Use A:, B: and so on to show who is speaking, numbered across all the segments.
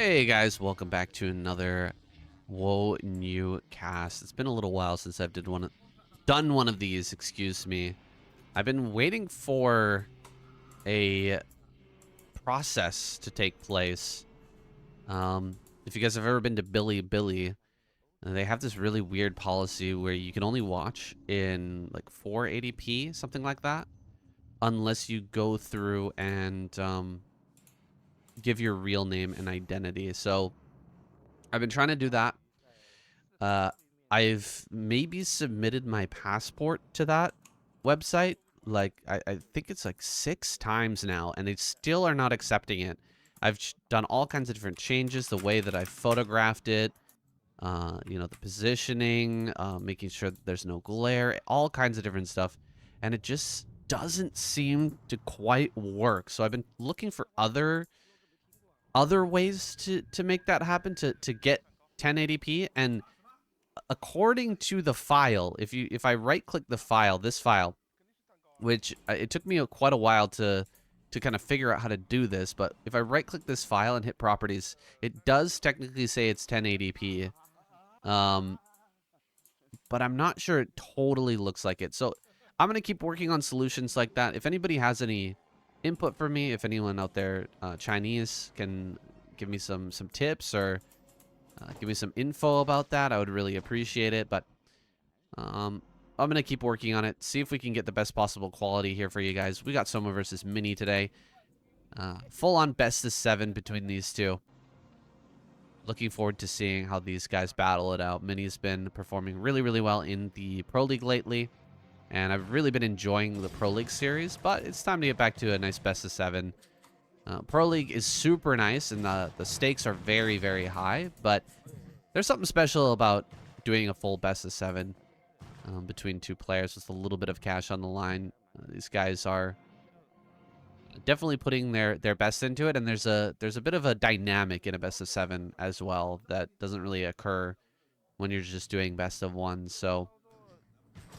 A: Hey guys, welcome back to another Woniu cast. It's been a little while since I've done one of these, excuse me. I've been waiting for a process to take place. If you guys have ever been to Billy, they have this really weird policy where you can only watch in like 480p, something like that, unless you go through and give your real name and identity. So I've been trying to do that. Uh, I've maybe submitted my passport to that website. Like, I think it's like 6 times now, and they still are not accepting it. I've done all kinds of different changes, the way that I photographed it, the positioning, making sure that there's no glare, all kinds of different stuff. And it just doesn't seem to quite work. So I've been looking for other ways to make that happen, to get 1080p. And according to the file, if I right click the file, this file, which it took me quite a while to kind of figure out how to do this, but if I right click this file and hit properties, it does technically say it's 1080p. But I'm not sure it totally looks like it. So I'm going to keep working on solutions like that. If anybody has any input for me, if anyone out there Chinese can give me some tips or give me some info about that, I would really appreciate it. But I'm going to keep working on it, see if we can get the best possible quality here for you guys. We got Soma versus Mini today. Full on best of 7 between these two. Looking forward to seeing how these guys battle it out. Mini's been performing really, really well in the Pro League lately, and I've really been enjoying the Pro League series, but it's time to get back to a nice best of 7. Pro League is super nice, and the stakes are very, very high, but there's something special about doing a full best of 7 between two players with a little bit of cash on the line. These guys are definitely putting their best into it, and there's a bit of a dynamic in a best of 7 as well that doesn't really occur when you're just doing best of 1. So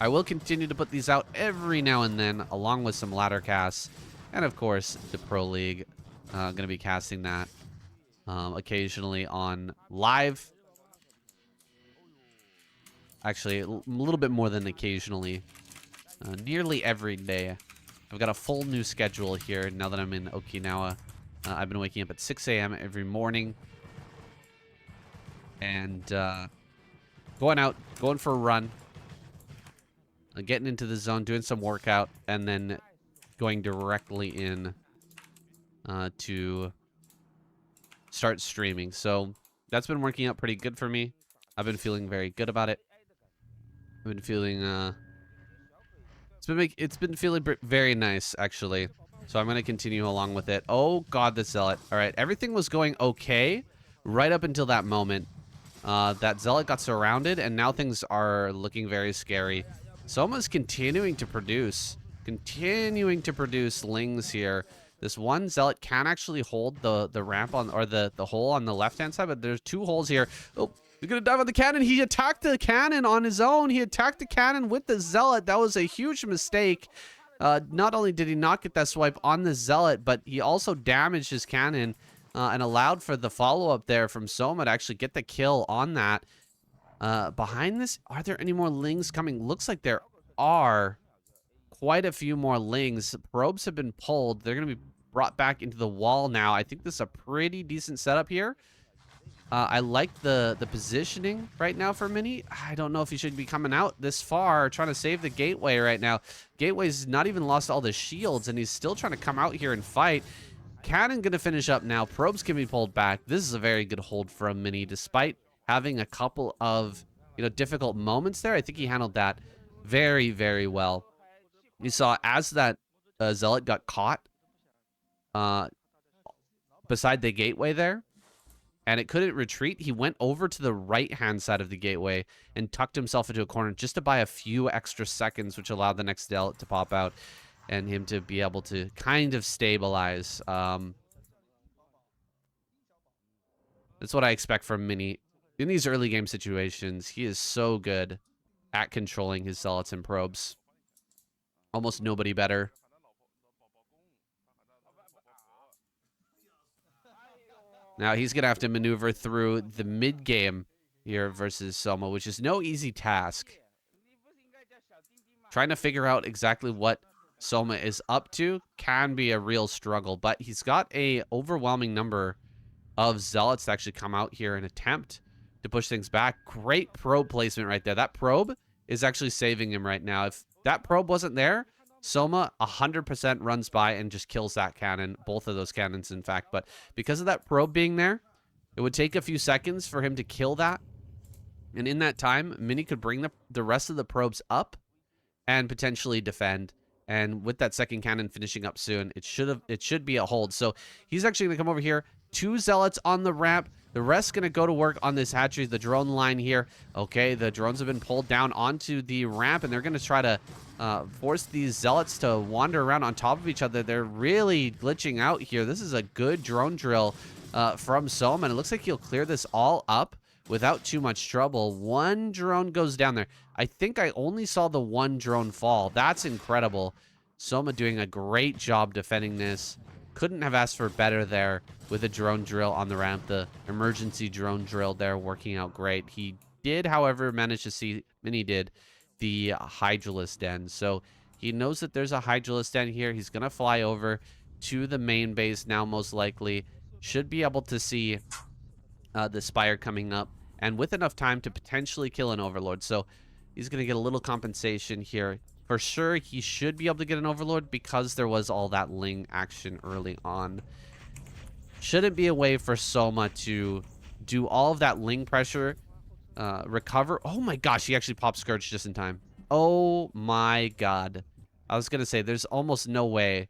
A: I will continue to put these out every now and then, along with some ladder casts, and of course the Pro League. Going to be casting that occasionally on live. Actually, a little bit more than occasionally. Nearly every day. I've got a full new schedule here now that I'm in Okinawa. I've been waking up at 6 a.m. every morning. And going for a run. Getting into the zone, doing some workout, and then going directly in to start streaming. So that's been working out pretty good for me. I've been feeling very good about it. I've been feeling it's been feeling very nice, actually. So I'm going to continue along with it. Oh, God, the Zealot. All right, everything was going okay right up until that moment. That Zealot got surrounded, and now things are looking very scary. Soma's continuing to produce lings here. This one Zealot can actually hold the ramp on, or the hole on the left-hand side, but there's 2 holes here. Oh, he's gonna dive on the cannon. He attacked the cannon on his own. He attacked the cannon with the Zealot. That was a huge mistake. Not only did he not get that swipe on the Zealot, but he also damaged his cannon and allowed for the follow-up there from Soma to actually get the kill on that. Behind this, are there any more lings coming? Looks like there are quite a few more lings. Probes have been pulled. They're going to be brought back into the wall now. I think this is a pretty decent setup here. I like the positioning right now for Mini. I don't know if he should be coming out this far, trying to save the gateway right now. Gateway's not even lost all the shields, and he's still trying to come out here and fight. Cannon going to finish up now. Probes can be pulled back. This is a very good hold from Mini, despite having a couple of difficult moments there. I think he handled that very, very well. You saw as that Zealot got caught beside the gateway there, and it couldn't retreat, he went over to the right-hand side of the gateway and tucked himself into a corner just to buy a few extra seconds, which allowed the next Zealot to pop out and him to be able to kind of stabilize. That's what I expect from Mini. In these early game situations, he is so good at controlling his Zealots and Probes. Almost nobody better. Now he's going to have to maneuver through the mid game here versus Soma, which is no easy task. Trying to figure out exactly what Soma is up to can be a real struggle, but he's got a overwhelming number of zealots to actually come out here and attempt to push things back. Great probe placement right there. That probe is actually saving him right now. If that probe wasn't there, Soma 100% runs by and just kills that cannon, both of those cannons, in fact. But because of that probe being there, it would take a few seconds for him to kill that. And in that time, Mini could bring the rest of the probes up and potentially defend. And with that second cannon finishing up soon, it should be a hold. So he's actually going to come over here. 2 zealots on the ramp. The rest going to go to work on this hatchery, the drone line here. Okay, the drones have been pulled down onto the ramp, and they're going to try to force these zealots to wander around on top of each other. They're really glitching out here. This is a good drone drill from Soma, and it looks like he'll clear this all up without too much trouble. 1 drone goes down there. I think I only saw the 1 drone fall. That's incredible. Soma doing a great job defending this. Couldn't have asked for better there with a drone drill on the ramp. The emergency drone drill there working out great. He did, however, manage to see, Mini did, the Hydralisk den. So he knows that there's a Hydralisk den here. He's going to fly over to the main base now, most likely. Should be able to see the Spire coming up, and with enough time to potentially kill an Overlord. So he's going to get a little compensation here. For sure, he should be able to get an Overlord because there was all that Ling action early on. Shouldn't be a way for Soma to do all of that Ling pressure, recover. Oh my gosh, he actually popped Scourge just in time. Oh my god. I was going to say, there's almost no way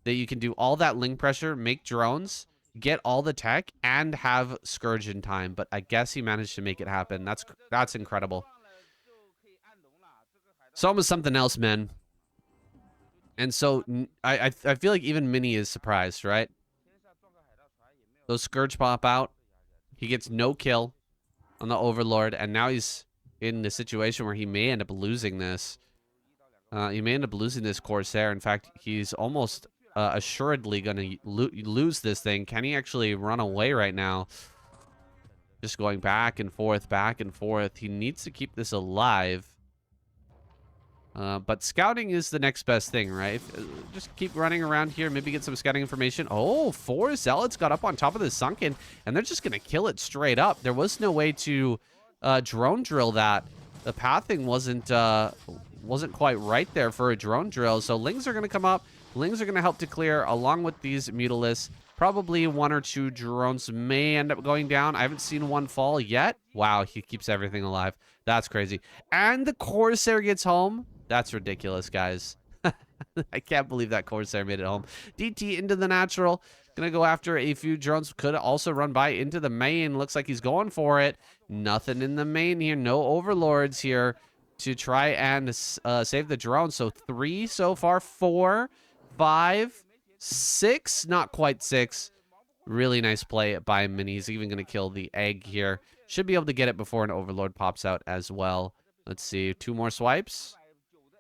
A: that you can do all that Ling pressure, make drones, get all the tech, and have Scourge in time. But I guess he managed to make it happen. That's incredible. Soma's something else, man. And so I feel like even Mini is surprised, right? Those Scourge pop out. He gets no kill on the Overlord, and now he's in the situation where he may end up losing this. He may end up losing this Corsair. In fact, he's almost assuredly going to lose this thing. Can he actually run away right now? Just going back and forth, back and forth. He needs to keep this alive. But scouting is the next best thing, right? Just keep running around here, maybe get some scouting information. Oh, 4 zealots got up on top of the sunken, and they're just going to kill it straight up. There was no way to drone drill that. The pathing wasn't quite right there for a drone drill. So Lings are going to come up. Lings are going to help to clear along with these Mutalisks. Probably 1 or 2 drones may end up going down. I haven't seen one fall yet. Wow, he keeps everything alive. That's crazy. And the Corsair gets home. That's ridiculous, guys. I can't believe that Corsair made it home. DT into the natural. Gonna go after a few drones. Could also run by into the main. Looks like he's going for it. Nothing in the main here. No Overlords here to try and save the drone. So 3 so far. 4, 5, 6. Not quite 6. Really nice play by Mini. He's even going to kill the egg here. Should be able to get it before an Overlord pops out as well. Let's see. 2 more swipes.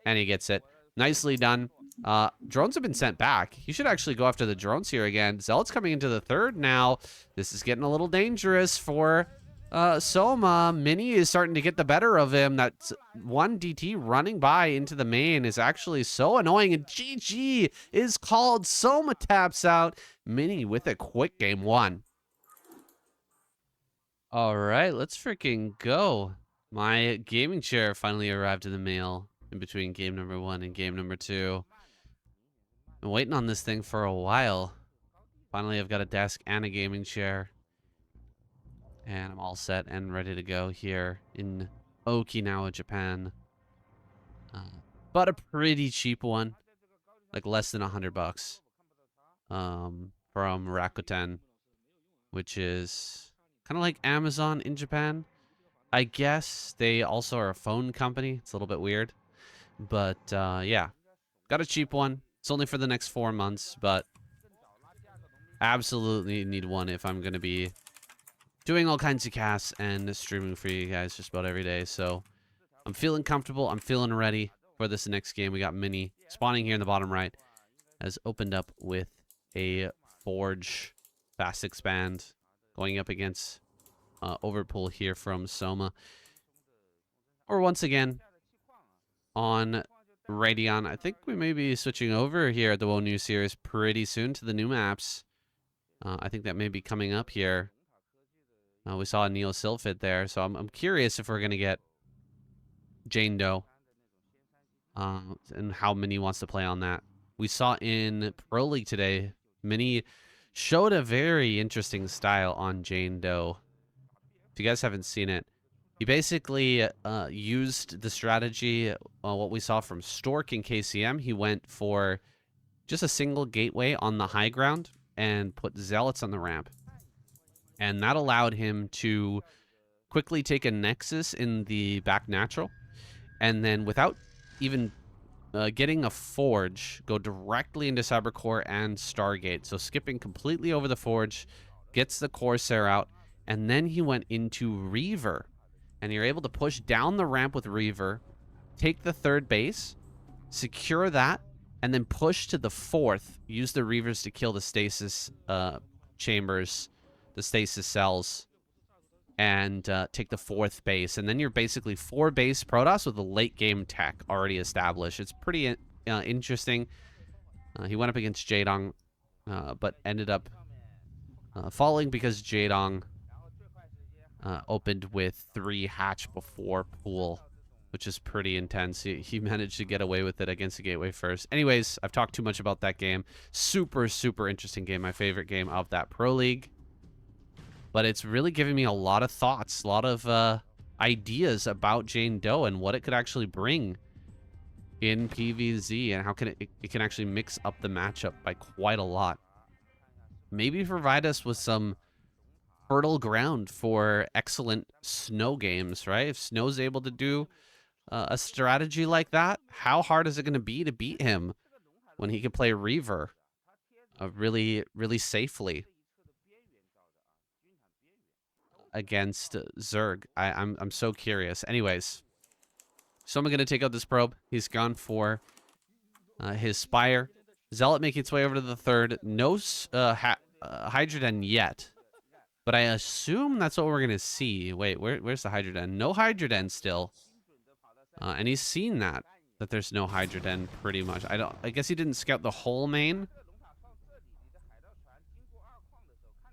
A: And he gets it. Nicely done. Drones have been sent back. He should actually go after the drones here again. Zealot's coming into the 3rd now. This is getting a little dangerous for Soma. Mini is starting to get the better of him. That 1 DT running by into the main is actually so annoying. And GG is called. Soma taps out. Mini with a quick game 1. All right, let's freaking go. My gaming chair finally arrived in the mail in between game number 1 and game number 2. Been waiting on this thing for a while. Finally, I've got a desk and a gaming chair. And I'm all set and ready to go here in Okinawa, Japan. But a pretty cheap one. Like less than $100. From Rakuten. Which is kind of like Amazon in Japan. I guess they also are a phone company. It's a little bit weird. But yeah, got a cheap one. It's only for the next 4 months, but absolutely need one if I'm going to be doing all kinds of casts and streaming for you guys just about every day. So I'm feeling comfortable. I'm feeling ready for this next game. We got Mini spawning here in the bottom right. Has opened up with a Forge fast expand. going up against Overpool here from Soma. Or once again, on Radeon. I think we may be switching over here at the Woniu series pretty soon to the new maps. I think that may be coming up here. We saw a Neo Sylphid there, so I'm curious if we're going to get Jane Doe and how Mini wants to play on that. We saw in Pro League today, Mini showed a very interesting style on Jane Doe. If you guys haven't seen it, he basically used the strategy, what we saw from Stork in KCM. He went for just a single gateway on the high ground and put Zealots on the ramp. And that allowed him to quickly take a Nexus in the back natural. And then without even getting a Forge, go directly into Cybercore and Stargate. So skipping completely over the Forge, gets the Corsair out. And then he went into Reaver. And you're able to push down the ramp with Reaver, take the third base, secure that, and then push to the fourth. Use the Reavers to kill the stasis chambers, the stasis cells, and take the fourth base. And then you're basically 4 base Protoss with a late game tech already established. It's pretty interesting. He went up against Jaedong, but ended up falling because Jaedong opened with 3 hatch before pool, which is pretty intense. He managed to get away with it against the gateway first. Anyways, I've talked too much about that game. Super, super interesting game. My favorite game of that Pro League. But it's really giving me a lot of thoughts, a lot of ideas about Jane Doe and what it could actually bring in PvZ and how can it can actually mix up the matchup by quite a lot. Maybe provide us with some fertile ground for excellent snow games, right? If Snow's able to do a strategy like that, how hard is it going to be to beat him when he can play Reaver really, really safely against Zerg? I'm so curious. Anyways, so I'm going to take out this probe. He's gone for his Spire. Zealot making its way over to the third. No Hydroden yet. But I assume that's what we're going to see. Wait, where's the Hydroden? No Hydroden still. And he's seen that there's no Hydroden pretty much. I guess he didn't scout the whole main.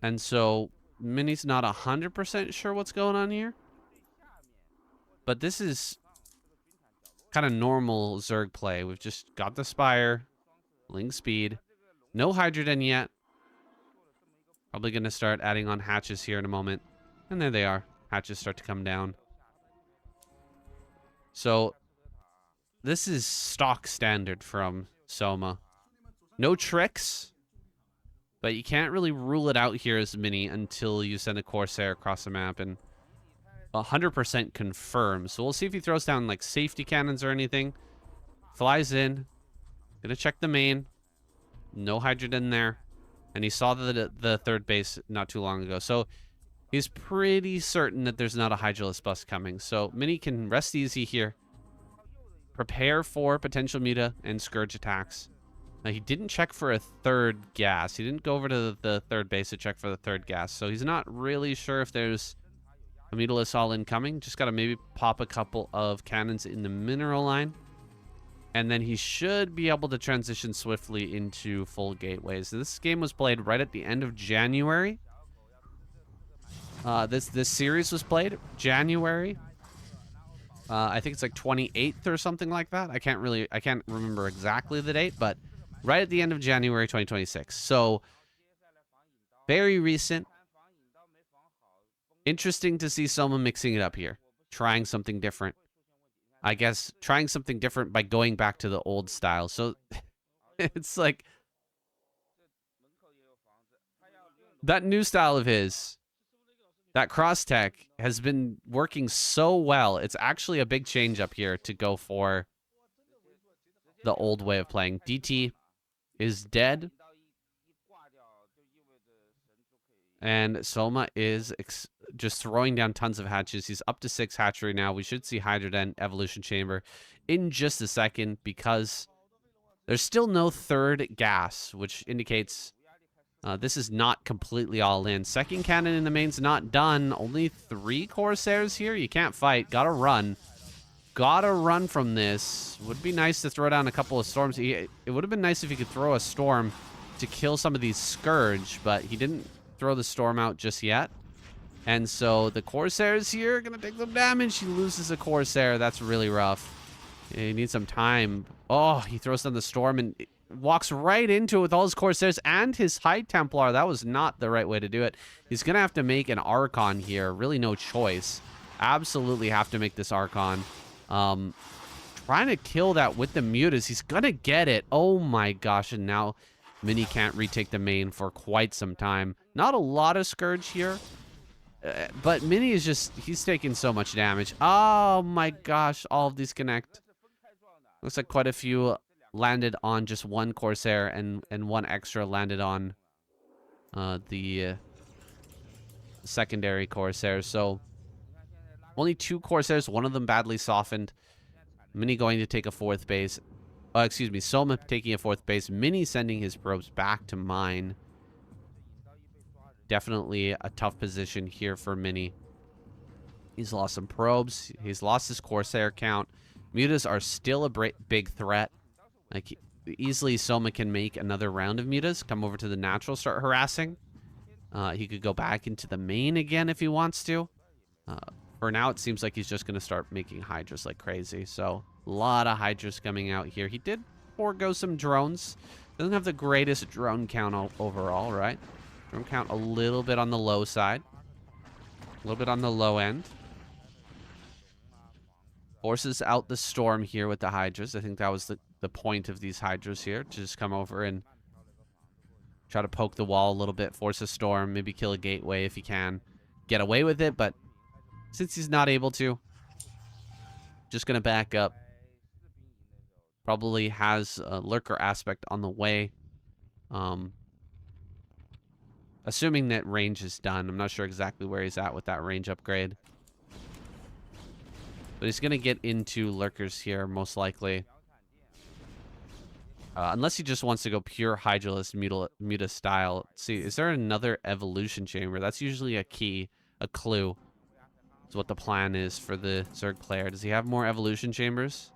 A: And so Mini's not 100% sure what's going on here. But this is kind of normal Zerg play. We've just got the Spire, Ling speed. No Hydroden yet. Probably going to start adding on hatches here in a moment. And there they are. Hatches start to come down. So this is stock standard from Soma. No tricks. But you can't really rule it out here as Mini until you send a Corsair across the map and 100% confirm. So we'll see if he throws down like safety cannons or anything. Flies in. Gonna check the main. No Hydrogen there. And he saw the third base not too long ago. So he's pretty certain that there's not a Hydralisk bust coming. So Mini can rest easy here. Prepare for potential Muta and Scourge attacks. Now, he didn't check for a third gas. He didn't go over to the third base to check for the third gas. So he's not really sure if there's a Mutalisk all incoming. Just got to maybe pop a couple of cannons in the mineral line. And then he should be able to transition swiftly into full gateways. This game was played right at the end of January. This series was played January. I think it's like 28th or something like that. I can't remember exactly the date, but right at the end of January 2026. So very recent. Interesting to see Soma mixing it up here, trying something different. I guess trying something different by going back to the old style. So it's like that new style of his, that cross tech has been working so well. It's actually a big change up here to go for the old way of playing. DT is dead. And Soma is just throwing down tons of hatches. He's up to 6 hatchery now. We should see Hydroden Evolution Chamber in just a second because there's still no third gas, which indicates This is not completely all in. Second cannon in the main's not done. Only 3 Corsairs here. You can't fight. Gotta run. Gotta run from this. Would be nice to throw down a couple of storms. It would have been nice if he could throw a storm to kill some of these Scourge, but he didn't throw the storm out just yet. And so the Corsairs here are going to take some damage. He loses a Corsair. That's really rough. He needs some time. Oh, he throws down the storm and walks right into it with all his Corsairs and his High Templar. That was not the right way to do it. He's going to have to make an Archon here. Really no choice. Absolutely have to make this Archon. Trying to kill that with the Mutas. He's going to get it. Oh my gosh. And now Mini can't retake the main for quite some time. Not a lot of Scourge here. But Mini is just, he's taking so much damage. Oh my gosh, all of these connect. Looks like quite a few landed on just one Corsair and one extra landed on the secondary Corsair. So only 2 Corsairs, one of them badly softened. Mini going to take a 4th base. Excuse me, Soma taking a 4th base. Mini sending his probes back to mine. Definitely a tough position here for Mini. He's lost some probes. He's lost his Corsair count. Mutas are still a big threat. Like, easily Soma can make another round of Mutas. Come over to the natural, start harassing. He could go back into the main again if he wants to. For now, it seems like he's just going to start making Hydras like crazy. So, a lot of Hydras coming out here. He did forego some drones. Doesn't have the greatest drone count overall, right? Drone count a little bit on the low side. A little bit on the low end. Forces out the storm here with the Hydras. I think that was the point of these Hydras here. To just come over and try to poke the wall a little bit. Force a storm. Maybe kill a gateway if he can. Get away with it, but since he's not able to, just going to back up. Probably has a lurker aspect on the way. Assuming that range is done. I'm not sure exactly where he's at with that range upgrade. But he's going to get into lurkers here, most likely. Unless he just wants to go pure Hydralist Muta style. Let's see, is there another evolution chamber? That's usually a key, a clue. Is what the plan is for the Zerg player. Does he have more evolution chambers?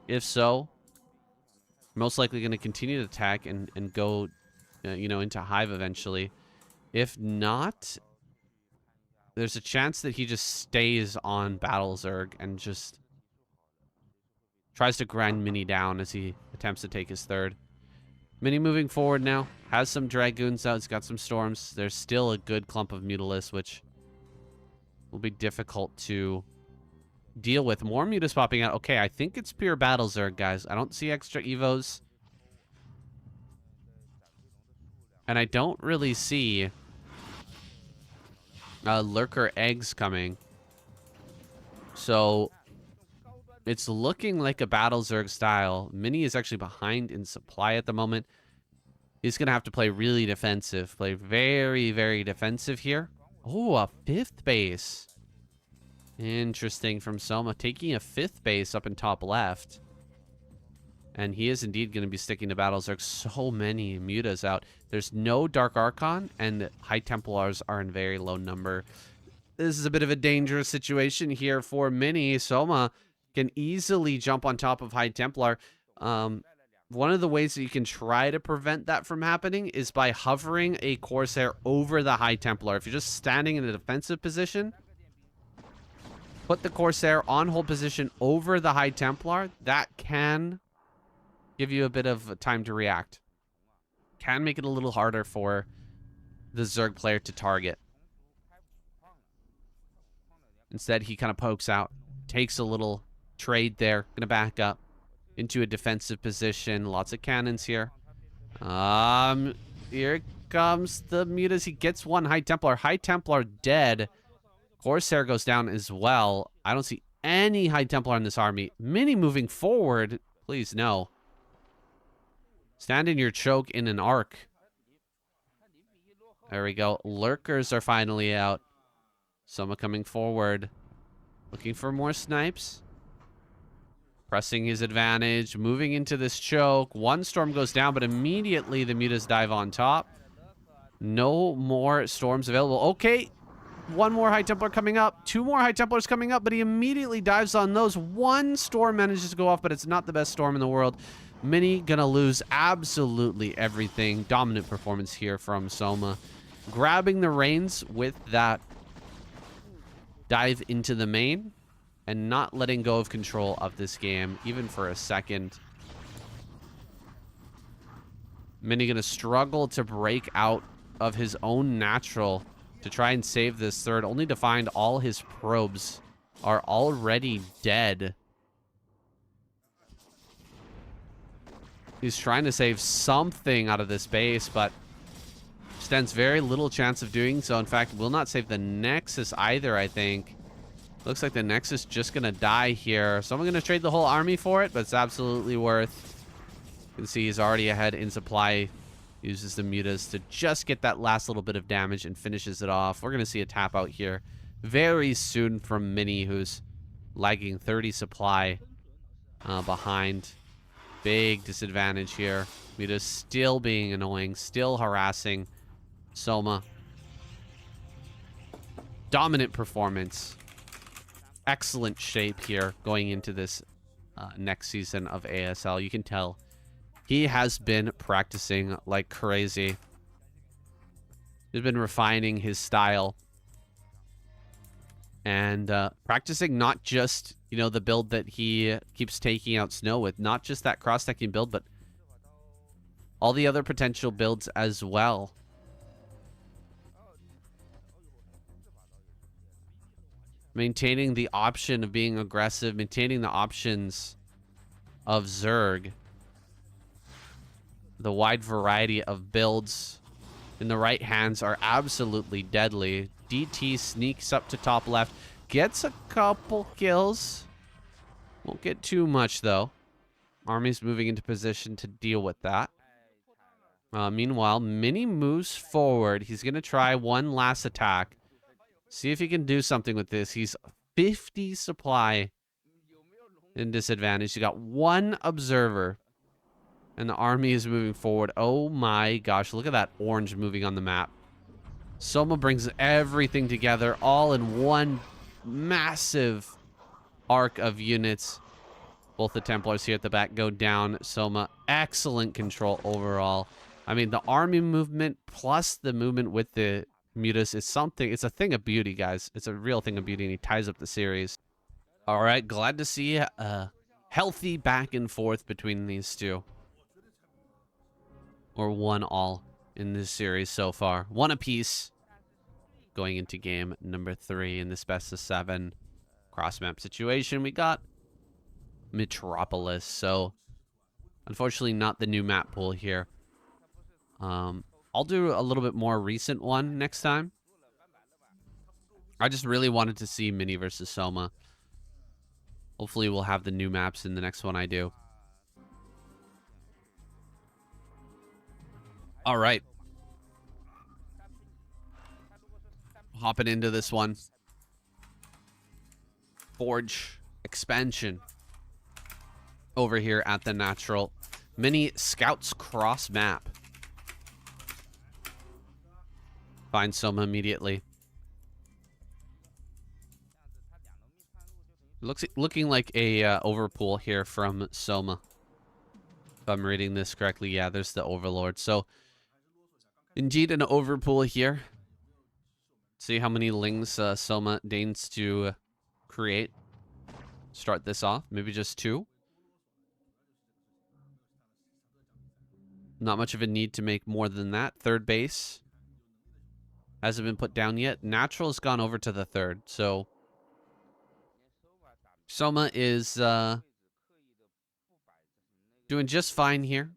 A: If so, most likely going to continue to attack and go, you know, into Hive eventually. If not, there's a chance that he just stays on Battle Zerg and just tries to grind Mini down as he attempts to take his 3rd. Mini moving forward now. Has some Dragoons out. He's got some Storms. There's still a good clump of Mutalisks, which will be difficult to deal with. More Mutas popping out. Okay, I think it's pure Battle Zerg, guys. I don't see extra Evos. And I don't really see lurker eggs coming. So it's looking like a Battle Zerg style. Mini is actually behind in supply at the moment. He's going to have to play really defensive. Play very, very defensive here. Oh, a 5th base. Interesting from Soma. Taking a 5th base up in top left. And he is indeed going to be sticking to Battle Zerg. So many Mutas out. There's no Dark Archon, and High Templars are in very low number. This is a bit of a dangerous situation here for Mini. Soma can easily jump on top of High Templar. One of the ways that you can try to prevent that from happening is by hovering a Corsair over the High Templar. If you're just standing in a defensive position, put the Corsair on hold position over the High Templar. That can give you a bit of time to react. Can make it a little harder for the Zerg player to target. Instead, he kind of pokes out, takes a little trade there, gonna back up into a defensive position. Lots of cannons here. Here comes the Mutas. He gets one High Templar. High Templar dead. Corsair goes down as well. I don't see any High Templar in this army. Mini moving forward. Please, no. Stand in your choke in an arc. There we go. Lurkers are finally out. Soma coming forward. Looking for more snipes. Pressing his advantage. Moving into this choke. One storm goes down, but immediately the Mutas dive on top. No more storms available. Okay, one more High Templar coming up. Two more High Templars coming up, but he immediately dives on those. One storm manages to go off, but it's not the best storm in the world. Mini gonna lose absolutely everything. Dominant performance here from Soma. Grabbing the reins with that dive into the main and not letting go of control of this game, even for a second. Mini gonna struggle to break out of his own natural to try and save this third, only to find all his probes are already dead. He's trying to save something out of this base, but stands very little chance of doing so. In fact, will not save the Nexus either, I think. Looks like the Nexus just gonna die here. So I'm gonna trade the whole army for it, but it's absolutely worth. You can see he's already ahead in supply. Uses the mutas to just get that last little bit of damage and finishes it off. We're gonna see a tap out here very soon from Mini, who's lagging 30 supply behind. Big disadvantage here. Mutas still being annoying, still harassing Soma. Dominant performance. Excellent shape here going into this next season of ASL. You can tell he has been practicing like crazy. He's been refining his style and practicing not just, you know, the build that he keeps taking out Snow with, not just that cross-stacking build, but all the other potential builds as well. Maintaining the option of being aggressive, maintaining the options of Zerg. The wide variety of builds in the right hands are absolutely deadly. DT sneaks up to top left, gets a couple kills. Won't get too much, though. Army's moving into position to deal with that. Meanwhile, Mini moves forward. He's going to try one last attack. See if he can do something with this. He's 50 supply in disadvantage. You got one observer. And the army is moving forward. Oh my gosh, look at that orange moving on the map. Soma brings everything together all in one massive arc of units. Both the Templars here at the back go down. Soma, excellent control overall. I mean, the army movement plus the movement with the mutas is something. It's a thing of beauty, guys. It's a real thing of beauty, and he ties up the series. All right, glad to see a healthy back and forth between these two. Or 1-all in this series so far. 1 apiece going into game number 3 in this best of 7 cross-map situation. We got Metropolis, so unfortunately not the new map pool here. I'll do a little bit more recent one next time. I just really wanted to see Mini versus Soma. Hopefully we'll have the new maps in the next one I do. All right. Hopping into this one. Forge expansion. Over here at the natural. Mini Scouts cross map. Find Soma immediately. Looking like a overpool here from Soma. If I'm reading this correctly, yeah, there's the Overlord. So, indeed an overpool here. See how many lings Soma deigns to create. Start this off. Maybe just 2. Not much of a need to make more than that. Third base hasn't been put down yet. Natural has gone over to the 3rd. So, Soma is doing just fine here.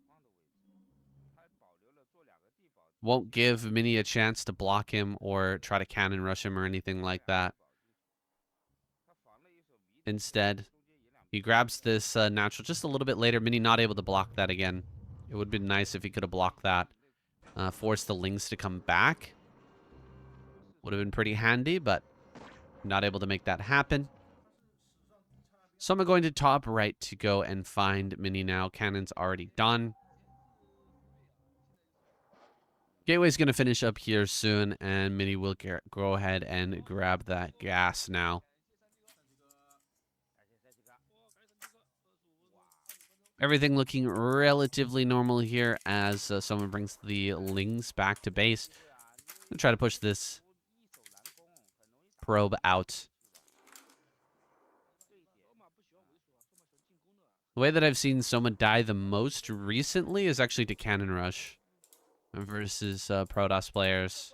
A: Won't give Mini a chance to block him or try to cannon rush him or anything like that. Instead, he grabs this natural just a little bit later. Mini not able to block that again. It would have been nice if he could have blocked that. Forced the lings to come back. Would have been pretty handy, but not able to make that happen. So I'm going to top right to go and find Mini now. Cannon's already done. Gateway's going to finish up here soon, and Mini will go ahead and grab that gas now. Everything looking relatively normal here as someone brings the Lings back to base. I'm going to try to push this probe out. The way that I've seen Soma die the most recently is actually to Cannon Rush versus Protoss players.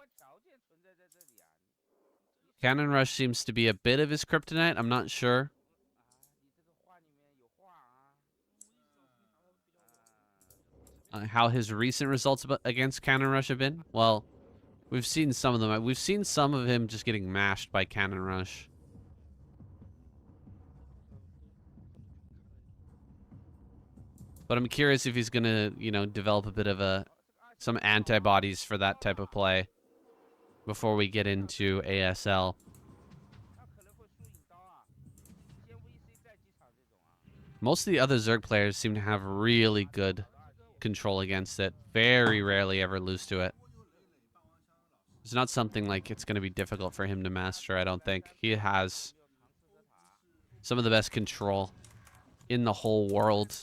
A: Cannon Rush seems to be a bit of his kryptonite. I'm not sure. How his recent results against Cannon Rush have been. Well, we've seen some of them. We've seen some of him just getting mashed by Cannon Rush. But I'm curious if he's gonna, develop a bit of some antibodies for that type of play before we get into ASL. Most of the other Zerg players seem to have really good control against it. Very rarely ever lose to it. It's not something like it's going to be difficult for him to master, I don't think. He has some of the best control in the whole world.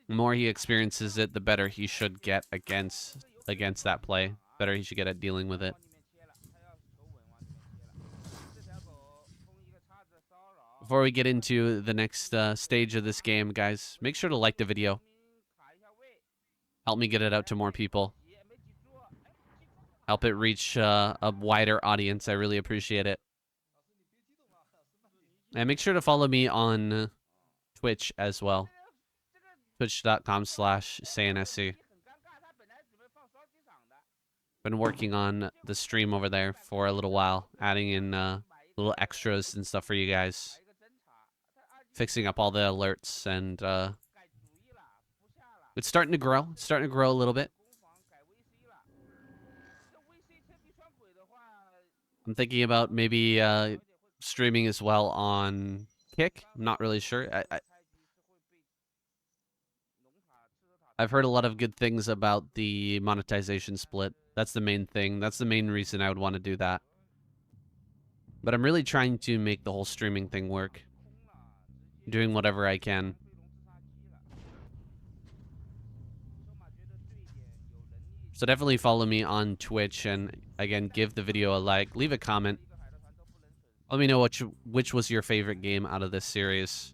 A: The more he experiences it, the better he should get against that play. Better he should get at dealing with it. Before we get into the next stage of this game, guys, make sure to like the video. Help me get it out to more people. Help it reach a wider audience. I really appreciate it. And make sure to follow me on Twitch as well. Twitch.com/SayNSC. Been working on the stream over there for a little while, adding in little extras and stuff for you guys. Fixing up all the alerts, and it's starting to grow. It's starting to grow a little bit. I'm thinking about maybe streaming as well on Kick. I'm not really sure. I've heard a lot of good things about the monetization split. That's the main thing. That's the main reason I would want to do that. But I'm really trying to make the whole streaming thing work. Doing whatever I can. So definitely follow me on Twitch, and again, give the video a like, leave a comment. Let me know which was your favorite game out of this series.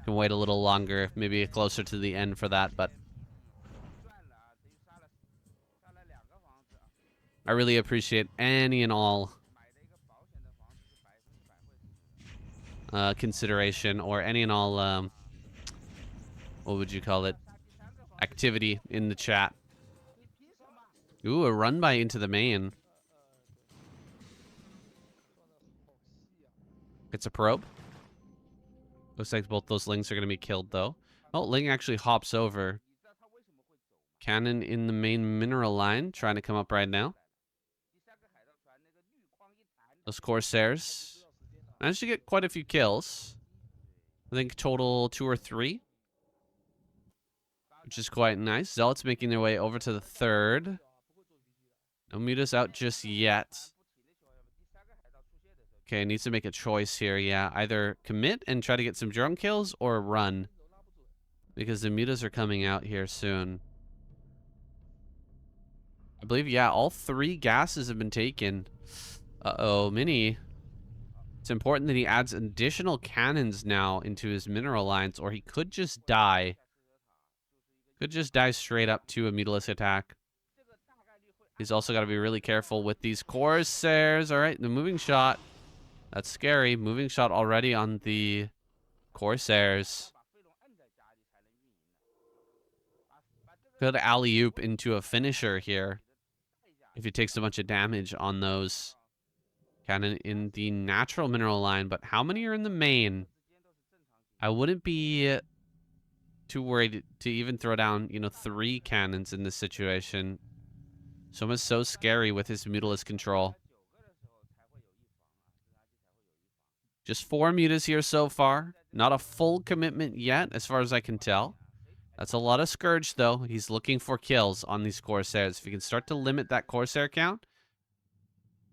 A: Can wait a little longer, maybe closer to the end for that, but I really appreciate any and all consideration, or any and all what would you call it, activity in the chat. Ooh, a run by into the main. It's a probe. Looks like both those Lings are going to be killed, though. Oh, Ling actually hops over. Cannon in the main mineral line, trying to come up right now. Those Corsairs managed to get quite a few kills. I think total 2 or 3. Which is quite nice. Zealots making their way over to the 3rd. No mutas out just yet. Okay, needs to make a choice here. Yeah, either commit and try to get some drone kills, or run. Because the mutas are coming out here soon. I believe, yeah, all 3 gases have been taken. Uh-oh, Mini. It's important that he adds additional cannons now into his mineral lines, or he could just die. Could just die straight up to a Mutalisk attack. He's also got to be really careful with these Corsairs. All right, the moving shot. That's scary. Moving shot already on the Corsairs. Could alley-oop into a finisher here if he takes a bunch of damage on those. Cannon in the natural mineral line, but how many are in the main? I wouldn't be too worried to even throw down, 3 cannons in this situation. Soma's so scary with his Mutalisk control. Just 4 mutas here so far. Not a full commitment yet, as far as I can tell. That's a lot of Scourge, though. He's looking for kills on these Corsairs. If you can start to limit that Corsair count,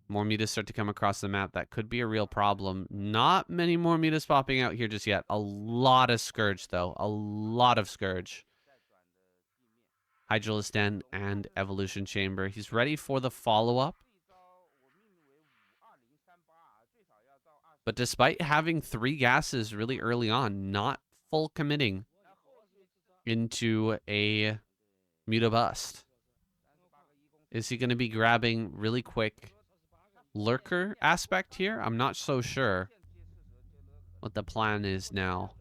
A: more mutas start to come across the map. That could be a real problem. Not many more mutas popping out here just yet. A lot of Scourge, though. A lot of Scourge. Hydralisk Den and Evolution Chamber. He's ready for the follow-up. But despite having 3 gases really early on, not full committing into a Muta Bust. Is he going to be grabbing really quick Lurker aspect here? I'm not so sure what the plan is now.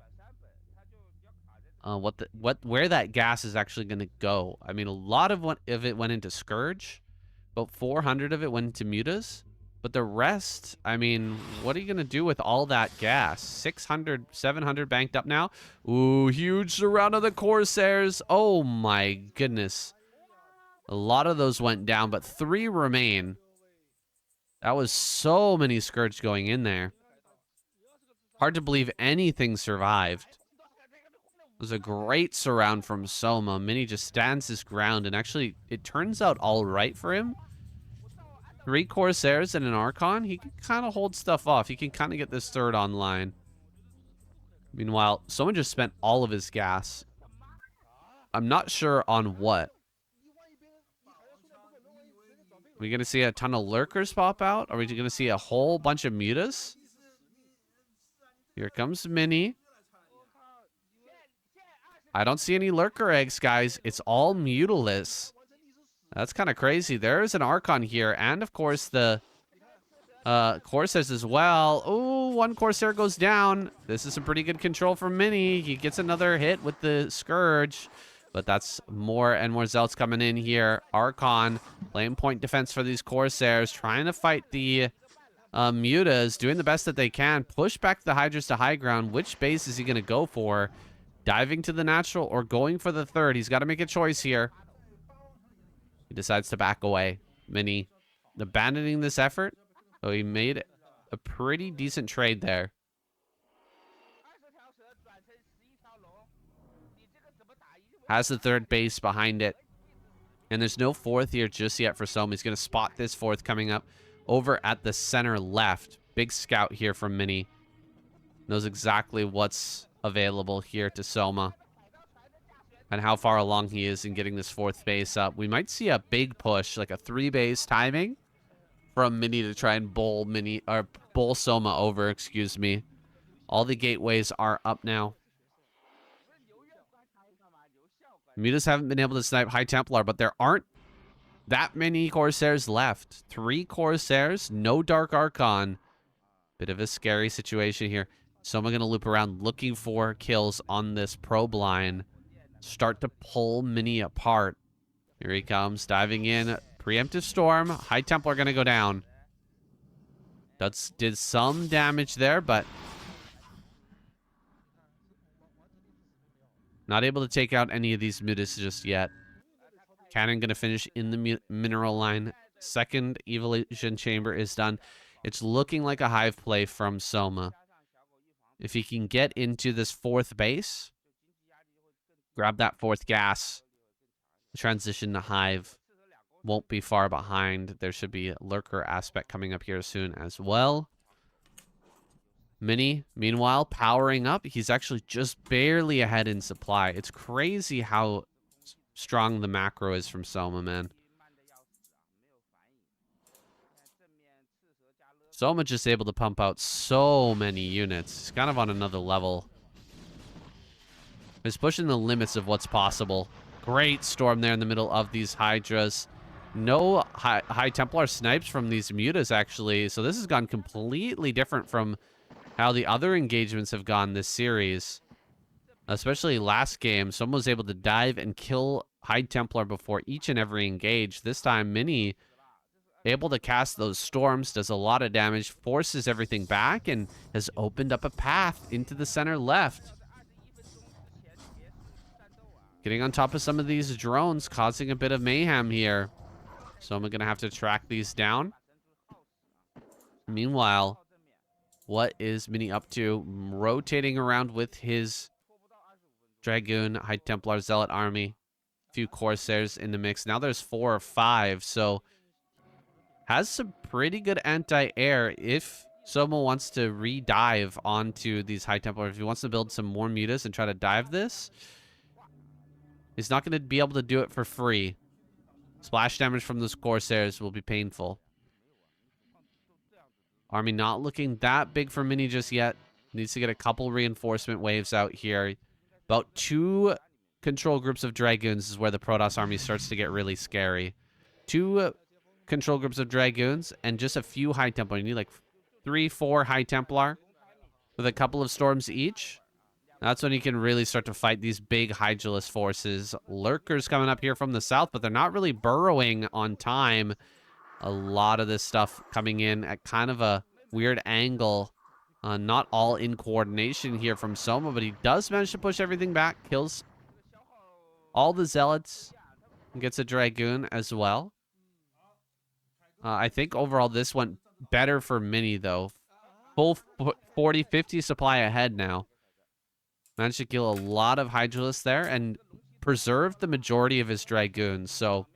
A: Where that gas is actually going to go. I mean, a lot of it went into Scourge. About 400 of it went into Mutas. But the rest, I mean, what are you going to do with all that gas? 600, 700 banked up now. Ooh, huge surround of the Corsairs. Oh my goodness. A lot of those went down, but 3 remain. That was so many Scourge going in there. Hard to believe anything survived. It was a great surround from Soma. Mini just stands his ground, and actually, it turns out all right for him. 3 Corsairs and an Archon, he can kind of hold stuff off. He can kind of get this 3rd online. Meanwhile, someone just spent all of his gas. I'm not sure on what. Are we going to see a ton of Lurkers pop out? Are we going to see a whole bunch of Mutas? Here comes Mini. I don't see any Lurker eggs, guys. It's all Mutaless. That's kind of crazy. There's an Archon here, and of course the Corsairs as well. Ooh, 1 Corsair goes down. This is some pretty good control from Mini. He gets another hit with the Scourge, but that's more and more Zealots coming in here. Archon playing point defense for these Corsairs, trying to fight the Mutas, doing the best that they can. Push back the Hydras to high ground. Which base is he going to go for? Diving to the natural or going for the 3rd? He's got to make a choice here. He decides to back away. Mini abandoning this effort. So he made a pretty decent trade there. Has the 3rd base behind it. And there's no 4th here just yet for Soma. He's going to spot this 4th coming up over at the center left. Big scout here from Mini. Knows exactly what's available here to Soma. And how far along he is in getting this 4th base up. We might see a big push, like a 3 base timing from Mini to try and bowl Soma over, excuse me. All the gateways are up now. Mutas haven't been able to snipe High Templar, but there aren't that many Corsairs left. 3 Corsairs, no Dark Archon. Bit of a scary situation here. Soma going to loop around looking for kills on this probe line. Start to pull Mini apart. Here he comes, diving in. Preemptive Storm. High Templar going to go down. Did some damage there, but not able to take out any of these Mutas just yet. Cannon going to finish in the mineral line. 2nd Evolution Chamber is done. It's looking like a hive play from Soma. If he can get into this 4th base, grab that 4th gas, transition to hive won't be far behind. There should be a Lurker aspect coming up here soon as well. Mini, meanwhile, powering up. He's actually just barely ahead in supply. It's crazy how strong the macro is from Soma, man. Soma just able to pump out so many units. He's kind of on another level. He's pushing the limits of what's possible. Great storm there in the middle of these Hydras. No high Templar snipes from these Mutas, actually. So this has gone completely different from how the other engagements have gone this series. Especially last game, someone was able to dive and kill High Templar before each and every engage. This time, Mini able to cast those storms, does a lot of damage, forces everything back, and has opened up a path into the center left. Getting on top of some of these drones, causing a bit of mayhem here. So I'm going to have to track these down. Meanwhile, What is Mini up to? Rotating around with his Dragoon, High Templar, Zealot army. A few Corsairs in the mix. Now there's 4 or 5, so has some pretty good anti-air if Soma wants to re-dive onto these High Templar. If he wants to build some more mutas and try to dive this, he's not going to be able to do it for free. Splash damage from those Corsairs will be painful. Army not looking that big for Mini just yet. Needs to get a couple reinforcement waves out here. About 2 control groups of Dragoons is where the Protoss army starts to get really scary. 2 control groups of Dragoons and just a few High Templar. You need like 3, 4 High Templar with a couple of storms each. That's when you can really start to fight these big Hydralisk forces. Lurkers coming up here from the south, but they're not really burrowing on time. A lot of this stuff coming in at kind of a weird angle. Not all in coordination here from Soma, but he does manage to push everything back. Kills all the Zealots. And gets a Dragoon as well. I think overall this went better for Mini, though. Full 40, 50 supply ahead now. Managed to kill a lot of Hydralisks there and preserved the majority of his Dragoons. So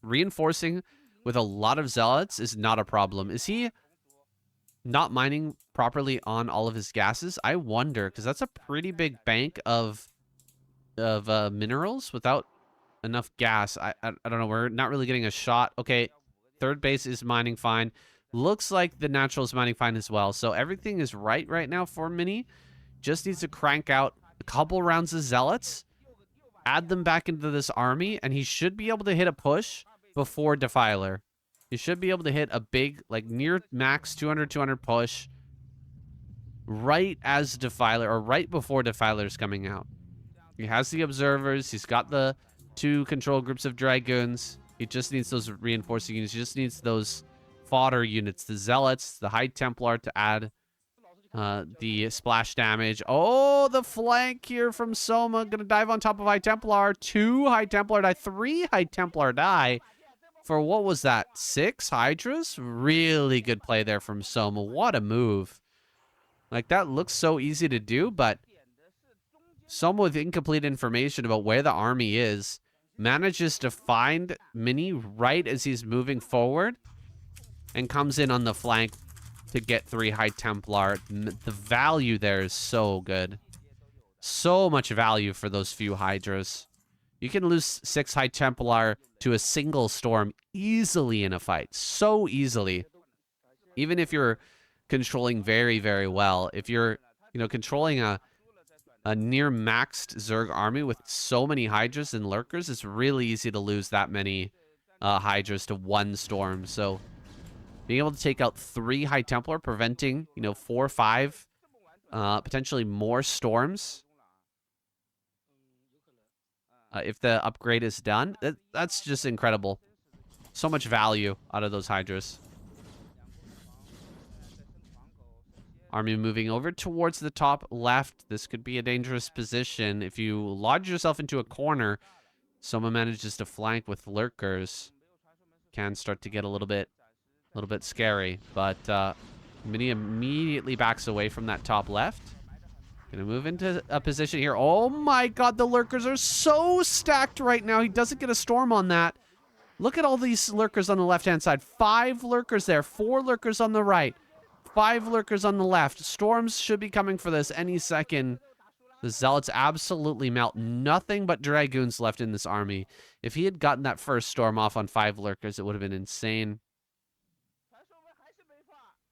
A: reinforcing with a lot of Zealots is not a problem. Is he not mining properly on all of his gases? I wonder, because that's a pretty big bank of minerals without enough gas. I don't know. We're not really getting a shot. Okay, third base is mining fine. Looks like the natural is mining fine as well. So everything is right now for Mini. Just needs to crank out a couple rounds of Zealots, add them back into this army, and he should be able to hit a push before Defiler. He should be able to hit a big, like, near max 200 push right as Defiler, or right before Defiler's coming out. He has the Observers. He's got the 2 control groups of Dragoons. He just needs those reinforcing units. He just needs those fodder units, the Zealots, the High Templar to add the splash damage. Oh, the flank here from Soma. Gonna dive on top of High Templar. 2 High Templar die. 3 High Templar die. For what was that? 6 Hydras? Really good play there from Soma. What a move. Like, that looks so easy to do, but Soma with incomplete information about where the army is manages to find Mini right as he's moving forward and comes in on the flank to get 3 High Templar. The value there is so good. So much value for those few Hydras. You can lose 6 High Templar to a single storm easily in a fight. So easily. Even if you're controlling very, very well. If you're, controlling a near maxed Zerg army with so many Hydras and Lurkers, it's really easy to lose that many Hydras to 1 storm. So being able to take out 3 High Templar, preventing, 4 or 5, potentially more storms. If the upgrade is done, that's just incredible. So much value out of those Hydras. Army moving over towards the top left. This could be a dangerous position. If you lodge yourself into a corner, Soma manages to flank with Lurkers. Can start to get a little bit scary, but Mini immediately backs away from that top left. Gonna move into a position here. Oh my god, the Lurkers are so stacked right now. He doesn't get a storm on that. Look at all these Lurkers on the left-hand side. 5 Lurkers there, 4 Lurkers on the right, 5 Lurkers on the left. Storms should be coming for this any second. The Zealots absolutely melt. Nothing but Dragoons left in this army. If he had gotten that first storm off on 5 Lurkers, it would have been insane.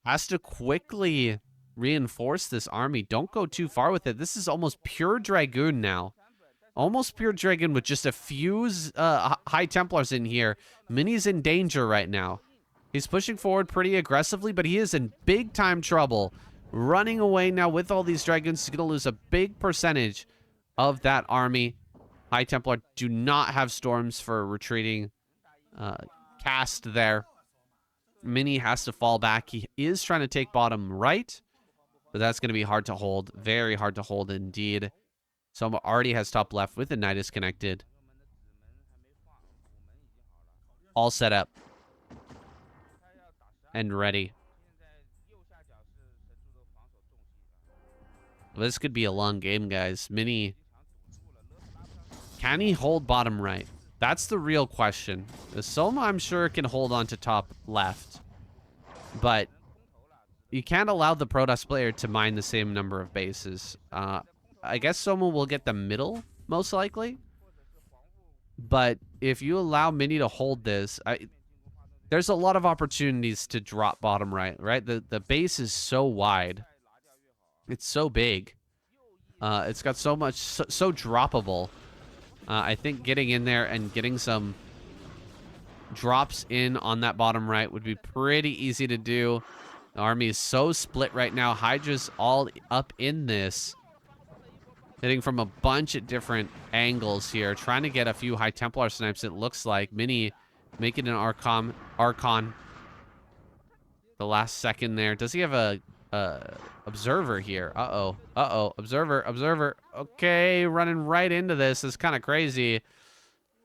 A: Has to quickly reinforce this army. Don't go too far with it. This is almost pure Dragoon now. Almost pure Dragoon with just a few High Templars in here. Mini's in danger right now. He's pushing forward pretty aggressively, but he is in big time trouble. Running away now with all these Dragoons. He's going to lose a big percentage of that army. High Templar do not have storms for retreating cast there. Mini has to fall back. He is trying to take bottom right, but that's going to be hard to hold. Very hard to hold indeed. Soma already has top left with the Nidus connected. All set up. And ready. This could be a long game, guys. Mini, can he hold bottom right? That's the real question. The Soma, I'm sure, can hold on to top left. But you can't allow the Protoss player to mine the same number of bases. I guess Soma will get the middle, most likely. But if you allow Mini to hold this, there's a lot of opportunities to drop bottom right, right? The base is so wide. It's so big. It's got so much, so droppable. I think getting in there and getting some drops in on that bottom right would be pretty easy to do. The army is so split right now. Hydra's all up in this. Hitting from a bunch of different angles here. Trying to get a few High Templar snipes, it looks like. Mini making an Archon. The last second there. Does he have a observer here? Uh-oh. Uh-oh. Observer. Okay, running right into this. It's kind of crazy.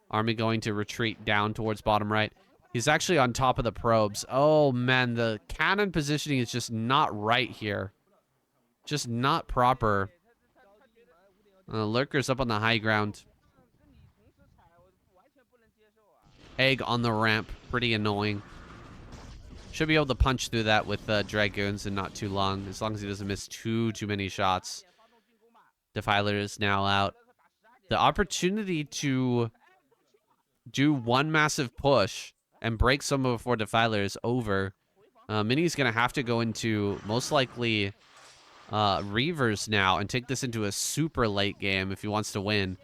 A: Army going to retreat down towards bottom right. He's actually on top of the probes. Oh, man. The cannon positioning is just not right here. Just not proper. Lurker's up on the high ground. Egg on the ramp. Pretty annoying. Should be able to punch through that with Dragoons in not too long. As long as he doesn't miss too many shots. Defiler is now out. The opportunity to do one massive push and break Soma before Defiler is over. Mini's going to have to go into, most likely, Reavers now and take this into a super late game if he wants to win.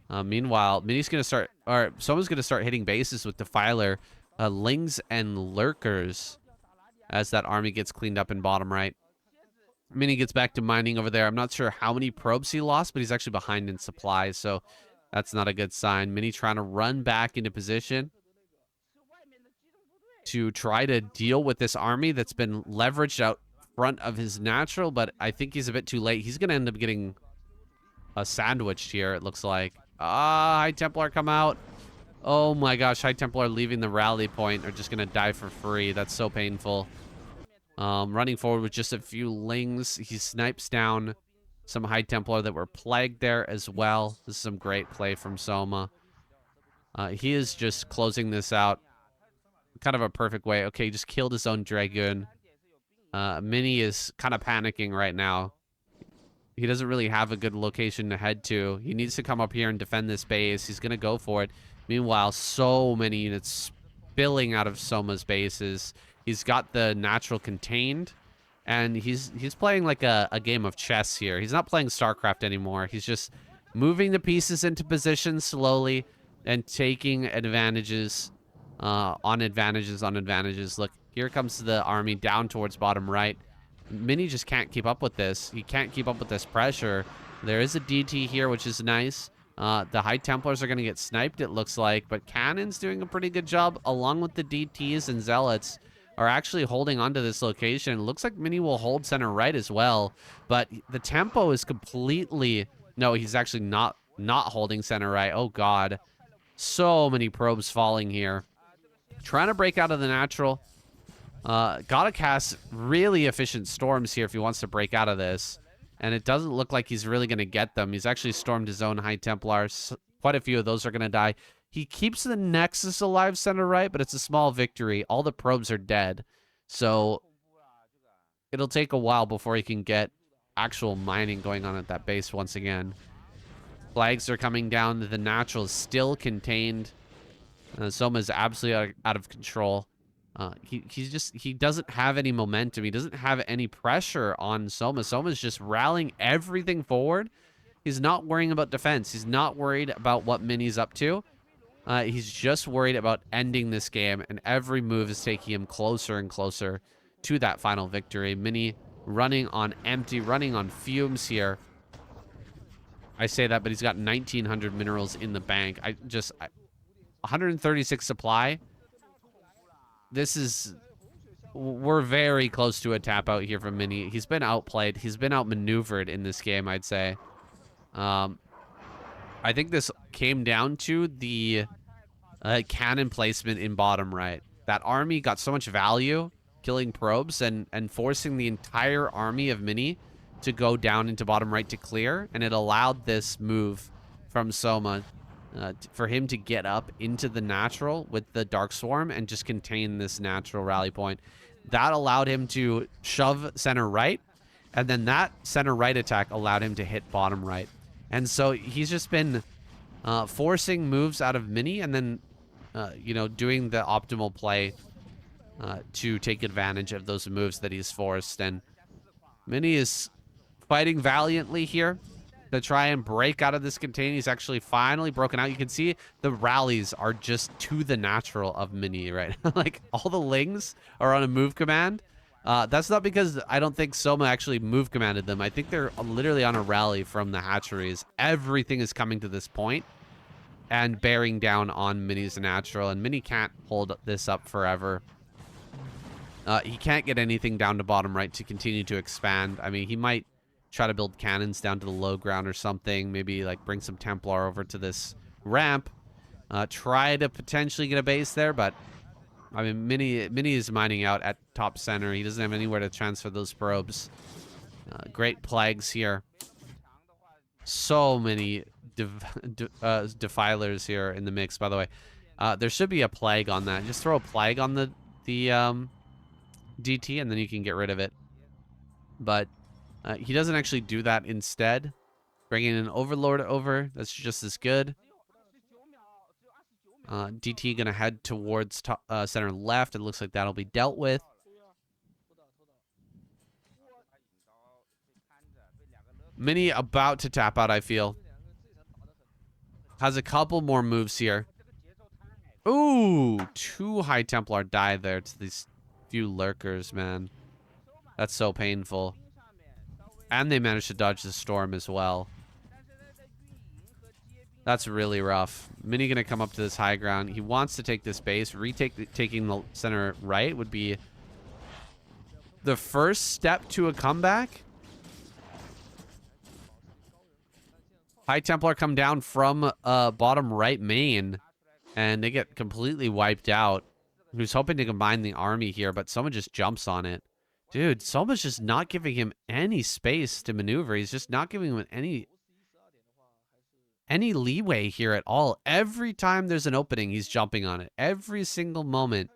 A: Meanwhile, Mini's going to start, or Soma's going to start hitting bases with Defiler, Lings, and Lurkers as that army gets cleaned up in bottom right. Mini gets back to mining over there. I'm not sure how many probes he lost, but he's actually behind in supplies, so that's not a good sign. Mini trying to run back into position to try to deal with this army that's been leveraged out front of his natural, but I think he's a bit too late. He's going to end up getting sandwiched here, it looks like. High Templar come out. Oh my gosh, High Templar leaving the rally point are just going to die for free. That's so painful. Running forward with just a few Lings. He snipes down some High Templar that were plagued there as well. This is some great play from Soma. He is just closing this out. Kind of a perfect way. Okay, just killed his own Dragoon. Mini is kind of panicking right now. He doesn't really have a good location to head to. He needs to come up here and defend this base. He's going to go for it. Meanwhile, so many units spilling out of Soma's bases. He's got the natural contained, and he's playing like a game of chess here. He's not playing Starcraft anymore. He's just moving the pieces into position slowly and taking advantages on advantages. Look, here comes the army down towards bottom right. Mini just can't keep up with this. He can't keep up with this pressure. There is a DT here, which is nice. The High Templars are going to get sniped, it looks like, but Cannon's doing a pretty good job, along with the DTs and Zealots are actually holding onto this location. It looks like Mini will hold center right as well, but the tempo is completely... No, he's actually not holding center right. Oh, God. So many probes falling here. Trying to break out of the natural. Gotta cast really efficient storms here if he wants to break out of this. And it doesn't look like he's really going to get them. He's actually stormed his own High Templars. Quite a few of those are going to die. He keeps the Nexus alive center right, but it's a small victory. All the probes are dead. So it'll take a while before he can get actual mining going on at that base once again. Flags are coming down. The natural is still contained. Soma is absolutely out of control. He doesn't have any momentum. He doesn't have any pressure on Soma. Soma's just rallying everything forward. He's not worrying about defense. He's not worried about what Mini's up to. He's just worried about ending this game, and every move is taking him closer and closer to that final victory. Mini running on empty, running on fumes here. I say that, but he's got 1,900 minerals in the bank. 136 supply. This is... We're very close to a tap out here from Mini. He's been outplayed. He's been outmaneuvered in this game, I'd say. I think this came down to the cannon placement in bottom right. That army got so much value killing probes and forcing the entire army of Mini to go down into bottom right to clear, and it allowed this move from Soma for him to get up into the natural with the Dark Swarm and just contain this natural rally point. That allowed him to shove center right, and then that center right attack allowed him to hit bottom right. And so he's just been forcing moves out of Mini, and then, you know, doing the optimal play to take advantage of those moves that he's forced. And Mini is fighting valiantly here to try and break out of this contain. He's actually finally broken out. You can see the rallies are just to the natural of Mini, right? Like, all the lings are on a move command. That's not because I don't think Soma actually move commanded them. I think they're literally on a rally from the hatcheries. Everything is coming to this point and bearing down on Mini's natural, and Mini can't hold this up forever. He can't get anything down to bottom right to continue to expand. I mean, he might try to build cannons down to the low ground or something. Maybe, like, bring some Templar over to this ramp. Try to potentially get a base there, but I mean, Mini is mining out at top center. He doesn't have anywhere to transfer those probes. Great plagues here. So many defilers here in the mix, by the way. There should be a plague on that. Just throw a plague on the DT, and then you can get rid of it. But he doesn't actually do that. Instead, bringing an Overlord over, that's just as good. DT gonna head towards center left. It looks like that'll be dealt with. Mini about to tap out, I feel. Has a couple more moves here. Ooh, 2 High Templar die there to these few lurkers, man. That's so painful. And they managed to dodge the storm as well. That's really rough. Mini gonna come up to this high ground. He wants to take this base. Taking the center right would be the first step to a comeback. High Templar come down from bottom right main, and they get completely wiped out. He was hoping to combine the army here, but someone just jumps on it. Dude, Soma's just not giving him any space to maneuver. He's just not giving him any leeway here at all. Every time there's an opening, he's jumping on it. Every single moment.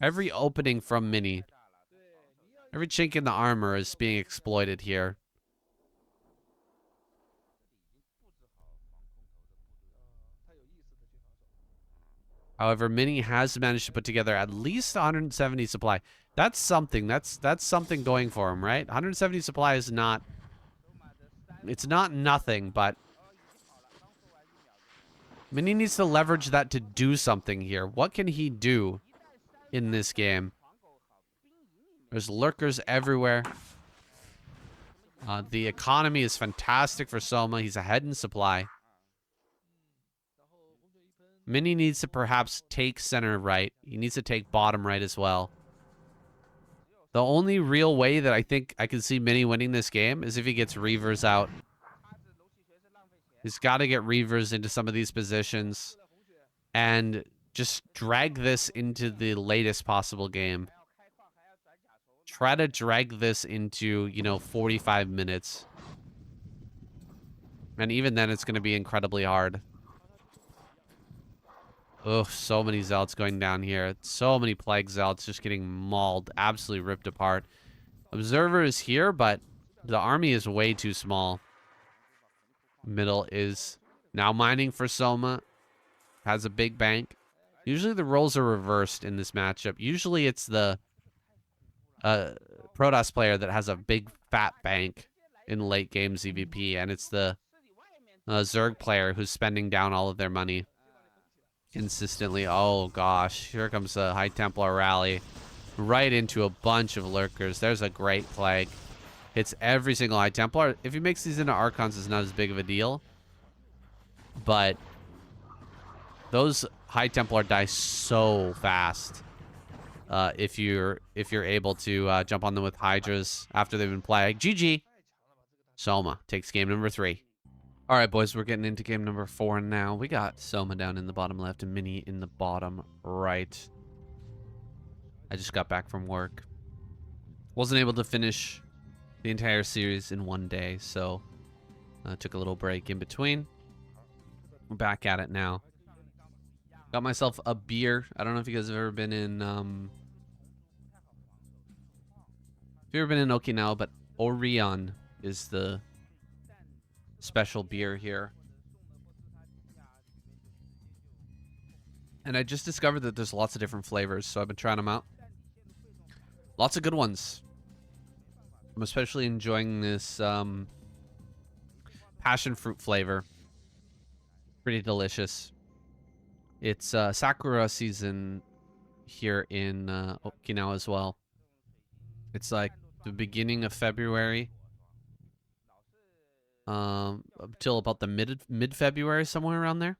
A: Every opening from Mini. Every chink in the armor is being exploited here. However, Mini has managed to put together at least 170 supply. That's something. That's something going for him, right? 170 supply is not... It's not nothing, but Mini needs to leverage that to do something here. What can he do in this game? There's lurkers everywhere. The economy is fantastic for Soma. He's ahead in supply. Mini needs to perhaps take center right. He needs to take bottom right as well. The only real way that I think I can see Mini winning this game is if he gets Reavers out. He's got to get Reavers into some of these positions and just drag this into the latest possible game. Try to drag this into, you know, 45 minutes. And even then, it's going to be incredibly hard. Ugh, so many Zealots going down here. So many Plague Zealots just getting mauled, absolutely ripped apart. Observer is here, but the army is way too small. Middle is now mining for Soma. Has a big bank. Usually the roles are reversed in this matchup. Usually it's the Protoss player that has a big fat bank in late game ZVP, and it's the Zerg player who's spending down all of their money consistently. Oh gosh, here comes a High Templar rally right into a bunch of lurkers. There's a great plague. Hits every single High Templar. If he makes these into Archons, it's not as big of a deal, but those High Templar die so fast if you're able to jump on them with Hydras after they've been plagued. GG. Soma takes game number 3. All right, boys, we're getting into game number 4 now. We got Soma down in the bottom left and Mini in the bottom right. I just got back from work. Wasn't able to finish the entire series in one day. So took a little break in between. We're back at it now. Got myself a beer. I don't know if you guys have ever been in if you've ever been in Okinawa, but Orion is the special beer here. And I just discovered that there's lots of different flavors, so I've been trying them out. Lots of good ones. I'm especially enjoying this passion fruit flavor. Pretty delicious. It's Sakura season here in Okinawa as well. It's like the beginning of February until about the mid-February, somewhere around there.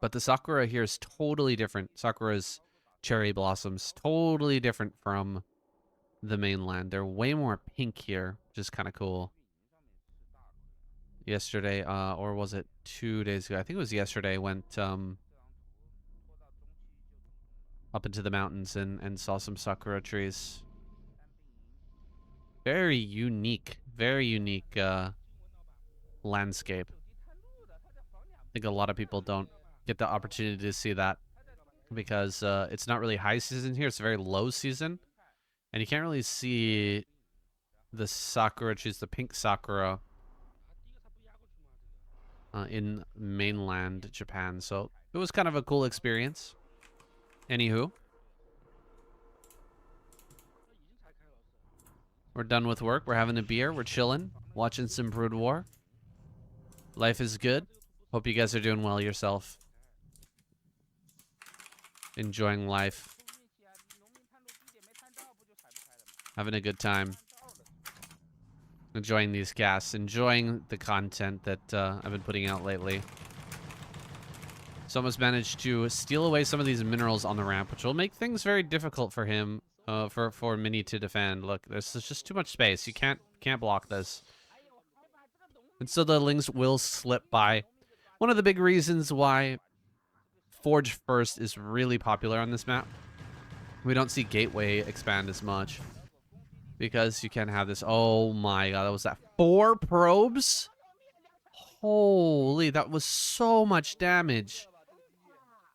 A: But the Sakura here is totally different. Sakura's cherry blossoms, totally different from the mainland. They're way more pink here, which is kind of cool. Yesterday, or was it 2 days ago? I think it was yesterday. Went up into the mountains and saw some sakura trees. Very unique landscape. I think a lot of people don't get the opportunity to see that because it's not really high season here. It's a very low season, and you can't really see the sakura trees, the pink sakura, in mainland Japan. So it was kind of a cool experience. Anywho, we're done with work. We're having a beer. We're chilling, watching some Broodwar. Life is good. Hope you guys are doing well yourself. Enjoying life. Having a good time. Enjoying these casts. Enjoying the content that I've been putting out lately. Soma's managed to steal away some of these minerals on the ramp, which will make things very difficult for him, for Mini to defend. Look, there's just too much space. You can't block this. And so the lings will slip by. One of the big reasons why Forge First is really popular on this map. We don't see Gateway expand as much because you can have this. Oh my god, that was that 4 probes? Holy, that was so much damage.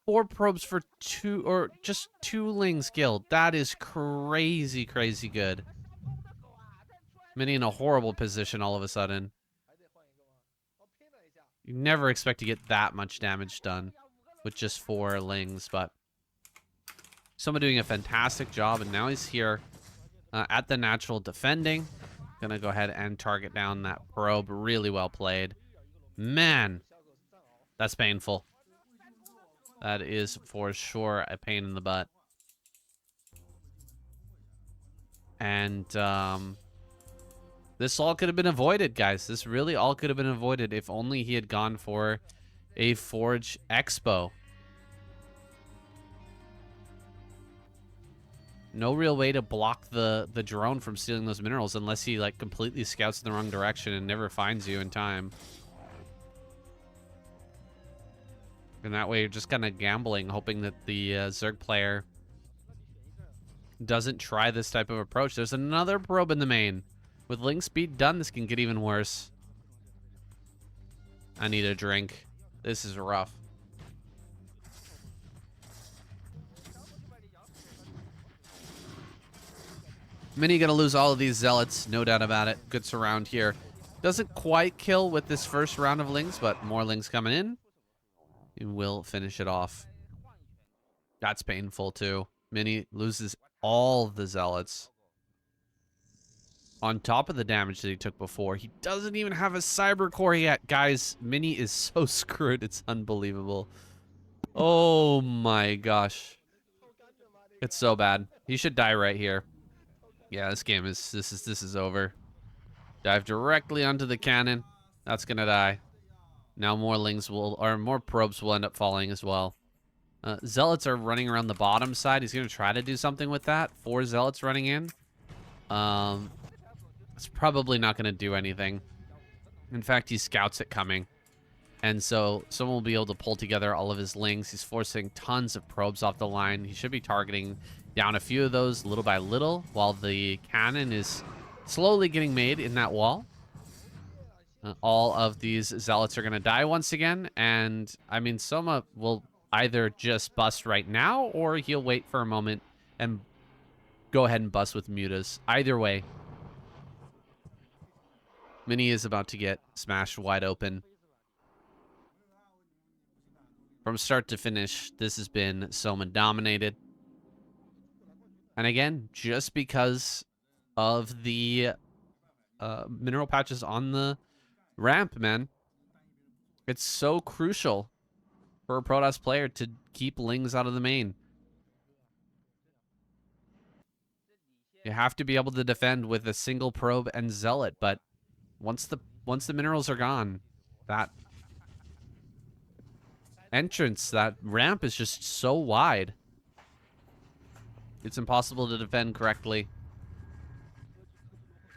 A: 4 probes for 2, or just 2 lings killed. That is crazy, crazy good. Mini in a horrible position all of a sudden. You never expect to get that much damage done with just 4 lings, but Soma doing a fantastic job, and now he's here at the natural defending. Gonna go ahead and target down that probe. Really well played. Man, that's painful. That is for sure a pain in the butt. And this all could have been avoided, guys. This really all could have been avoided if only he had gone for a Forge Expo. No real way to block the drone from stealing those minerals unless he like completely scouts in the wrong direction and never finds you in time. And that way you're just kind of gambling, hoping that the Zerg player doesn't try this type of approach. There's another probe in the main. With link speed done, this can get even worse. I need a drink. This is rough. Mini gonna lose all of these zealots, no doubt about it. Good surround here. Doesn't quite kill with this first round of lings, but more lings coming in. He will finish it off. That's painful too. Mini loses all the zealots. On top of the damage that he took before, he doesn't even have a cyber core yet. Guys, Mini is so screwed. It's unbelievable. Oh my gosh. It's so bad. He should die right here. Yeah, this game is this is over. Dive directly onto the cannon. That's gonna die. Now more lings will, or more probes will end up falling as well. Zealots are running around the bottom side. He's gonna try to do something with that. 4 zealots running in. It's probably not gonna do anything. In fact, he scouts it coming. And so someone will be able to pull together all of his lings. He's forcing tons of probes off the line. He should be targeting down a few of those little by little while the cannon is slowly getting made in that wall. All of these zealots are going to die once again. And, I mean, Soma will either just bust right now or he'll wait for a moment and go ahead and bust with mutas. Either way, Mini is about to get smashed wide open. From start to finish, this has been Soma dominated. And again, just because of the mineral patches on the ramp, man, it's so crucial for a Protoss player to keep Lings out of the main. You have to be able to defend with a single probe and zealot, but once the minerals are gone, that entrance, that ramp is just so wide. It's impossible to defend correctly.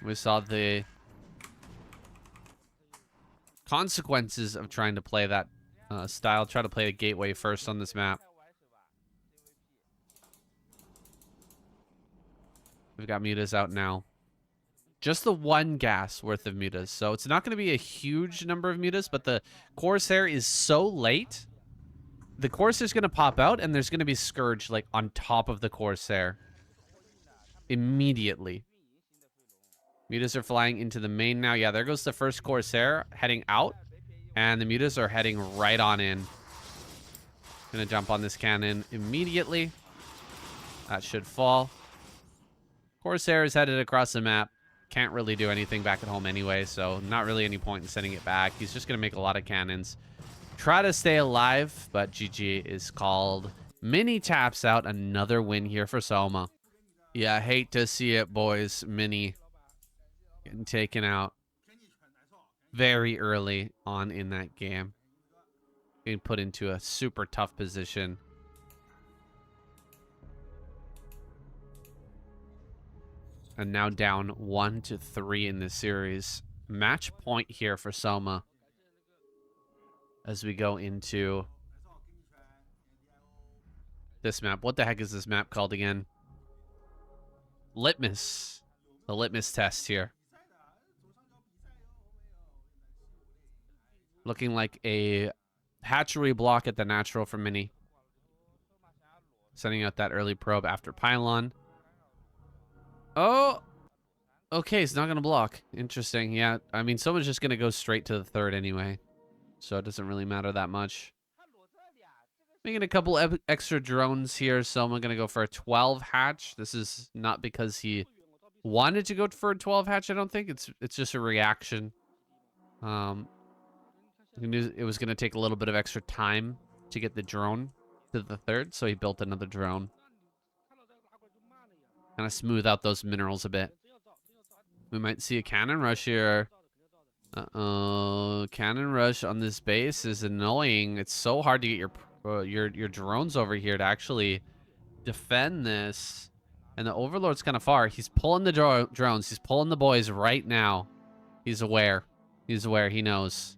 A: We saw the consequences of trying to play that style. Try to play a gateway first on this map. We've got mutas out now. Just the one gas worth of mutas. So it's not going to be a huge number of mutas, but the Corsair is so late. The Corsair's going to pop out, and there's going to be Scourge, like, on top of the Corsair. Immediately. Mutas are flying into the main now. Yeah, there goes the first Corsair heading out. And the mutas are heading right on in. Gonna jump on this cannon immediately. That should fall. Corsair is headed across the map. Can't really do anything back at home anyway, so not really any point in sending it back. He's just gonna make a lot of cannons. Try to stay alive, but GG is called. Mini taps out another win here for Soma. Yeah, I hate to see it, boys. Mini getting taken out very early on in that game. Getting put into a super tough position. And now down 1-3 in this series. Match point here for Soma. As we go into this map. What the heck is this map called again? Litmus. The litmus test here. Looking like a hatchery block at the natural for Mini. Sending out that early probe after pylon. Oh! Okay, it's not going to block. Interesting. Yeah, I mean, someone's just going to go straight to the third anyway. So it doesn't really matter that much. Making a couple extra drones here. Soma going to go for a 12 hatch. This is not because he wanted to go for a 12 hatch, I don't think. It's just a reaction. He knew it was going to take a little bit of extra time to get the drone to the third, so he built another drone. Kind of smooth out those minerals a bit. We might see a cannon rush here. Uh-oh. Cannon rush on this base is annoying. It's so hard to get your drones over here to actually defend this. And the Overlord's kind of far. He's pulling the drones. He's pulling the boys right now. He's aware. He's aware. He knows.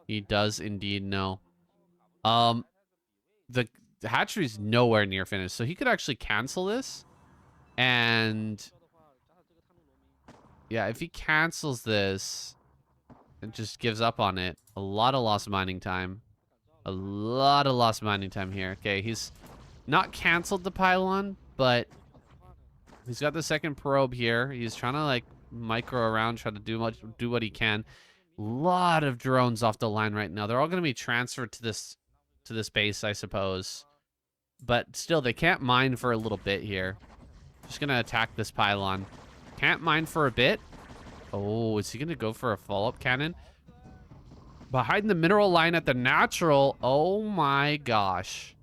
A: He does indeed know. The hatchery's nowhere near finished, so he could actually cancel this. And yeah, if he cancels this and just gives up on it, a lot of lost mining time. A lot of lost mining time here. Okay, he's not canceled the pylon, but he's got the second probe here. He's trying to like micro around, try to do what he can. A lot of drones off the line right now. They're all going to be transferred to this base, I suppose. But still, they can't mine for a little bit here. Just going to attack this pylon. Can't mine for a bit. Oh, is he going to go for a follow-up cannon? Behind the mineral line at the natural. Oh my gosh.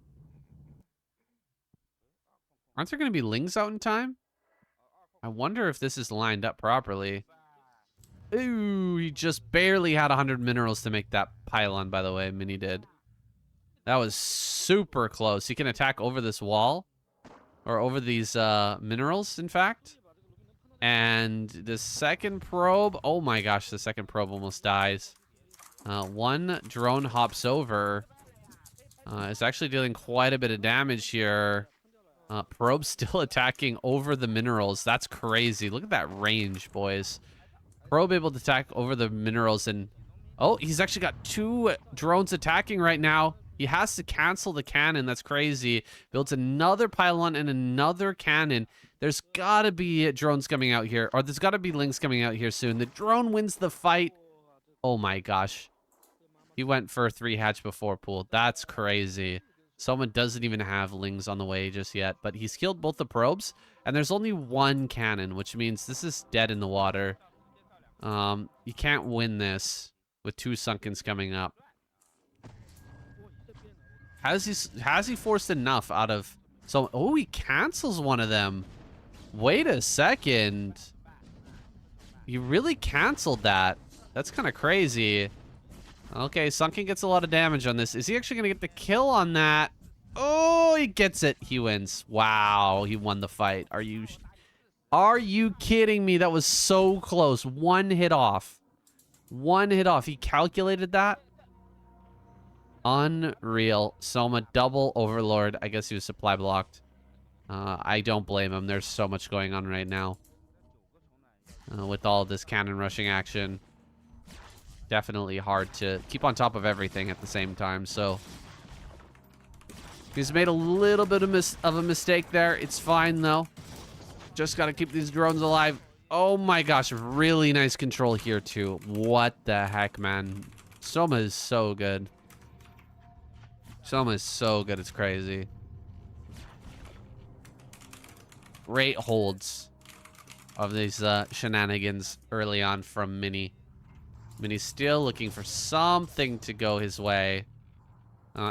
A: Aren't there going to be Lings out in time? I wonder if this is lined up properly. Ooh, he just barely had 100 minerals to make that pylon, by the way. Mini did. That was super close. He can attack over this wall. Or over these minerals, in fact. And the second probe. Oh my gosh, the second probe almost dies. One drone hops over. It's actually dealing quite a bit of damage here. Probe still attacking over the minerals. That's crazy. Look at that range, boys. Probe able to attack over the minerals, and oh, he's actually got 2 drones attacking right now. He has to cancel the cannon. That's crazy. Builds another pylon and another cannon. There's gotta be drones coming out here, or there's gotta be lings coming out here soon. The drone wins the fight. Oh my gosh. He went for a 3 hatch before pool. That's crazy. Someone doesn't even have lings on the way just yet, but he's killed both the probes, and there's only 1 cannon, which means this is dead in the water. You can't win this with 2 sunkens coming up. Has he forced enough out of so? Oh, he cancels one of them. Wait a second. He really canceled that. That's kind of crazy. Okay, Sunken gets a lot of damage on this. Is he actually gonna get the kill on that? Oh, he gets it. He wins. Wow, he won the fight. Are you kidding me? That was so close. 1 hit off. 1 hit off. He calculated that. Unreal. Soma double overlord. I guess he was supply blocked. I don't blame him. There's so much going on right now. With all this cannon rushing action. Definitely hard to keep on top of everything at the same time. So he's made a little bit of a mistake there. It's fine though. Just got to keep these drones alive. Oh my gosh, really nice control here too. What the heck, man? Soma is so good. Soma is so good, it's crazy. Great holds of these shenanigans early on from Mini. Mini's still looking for something to go his way.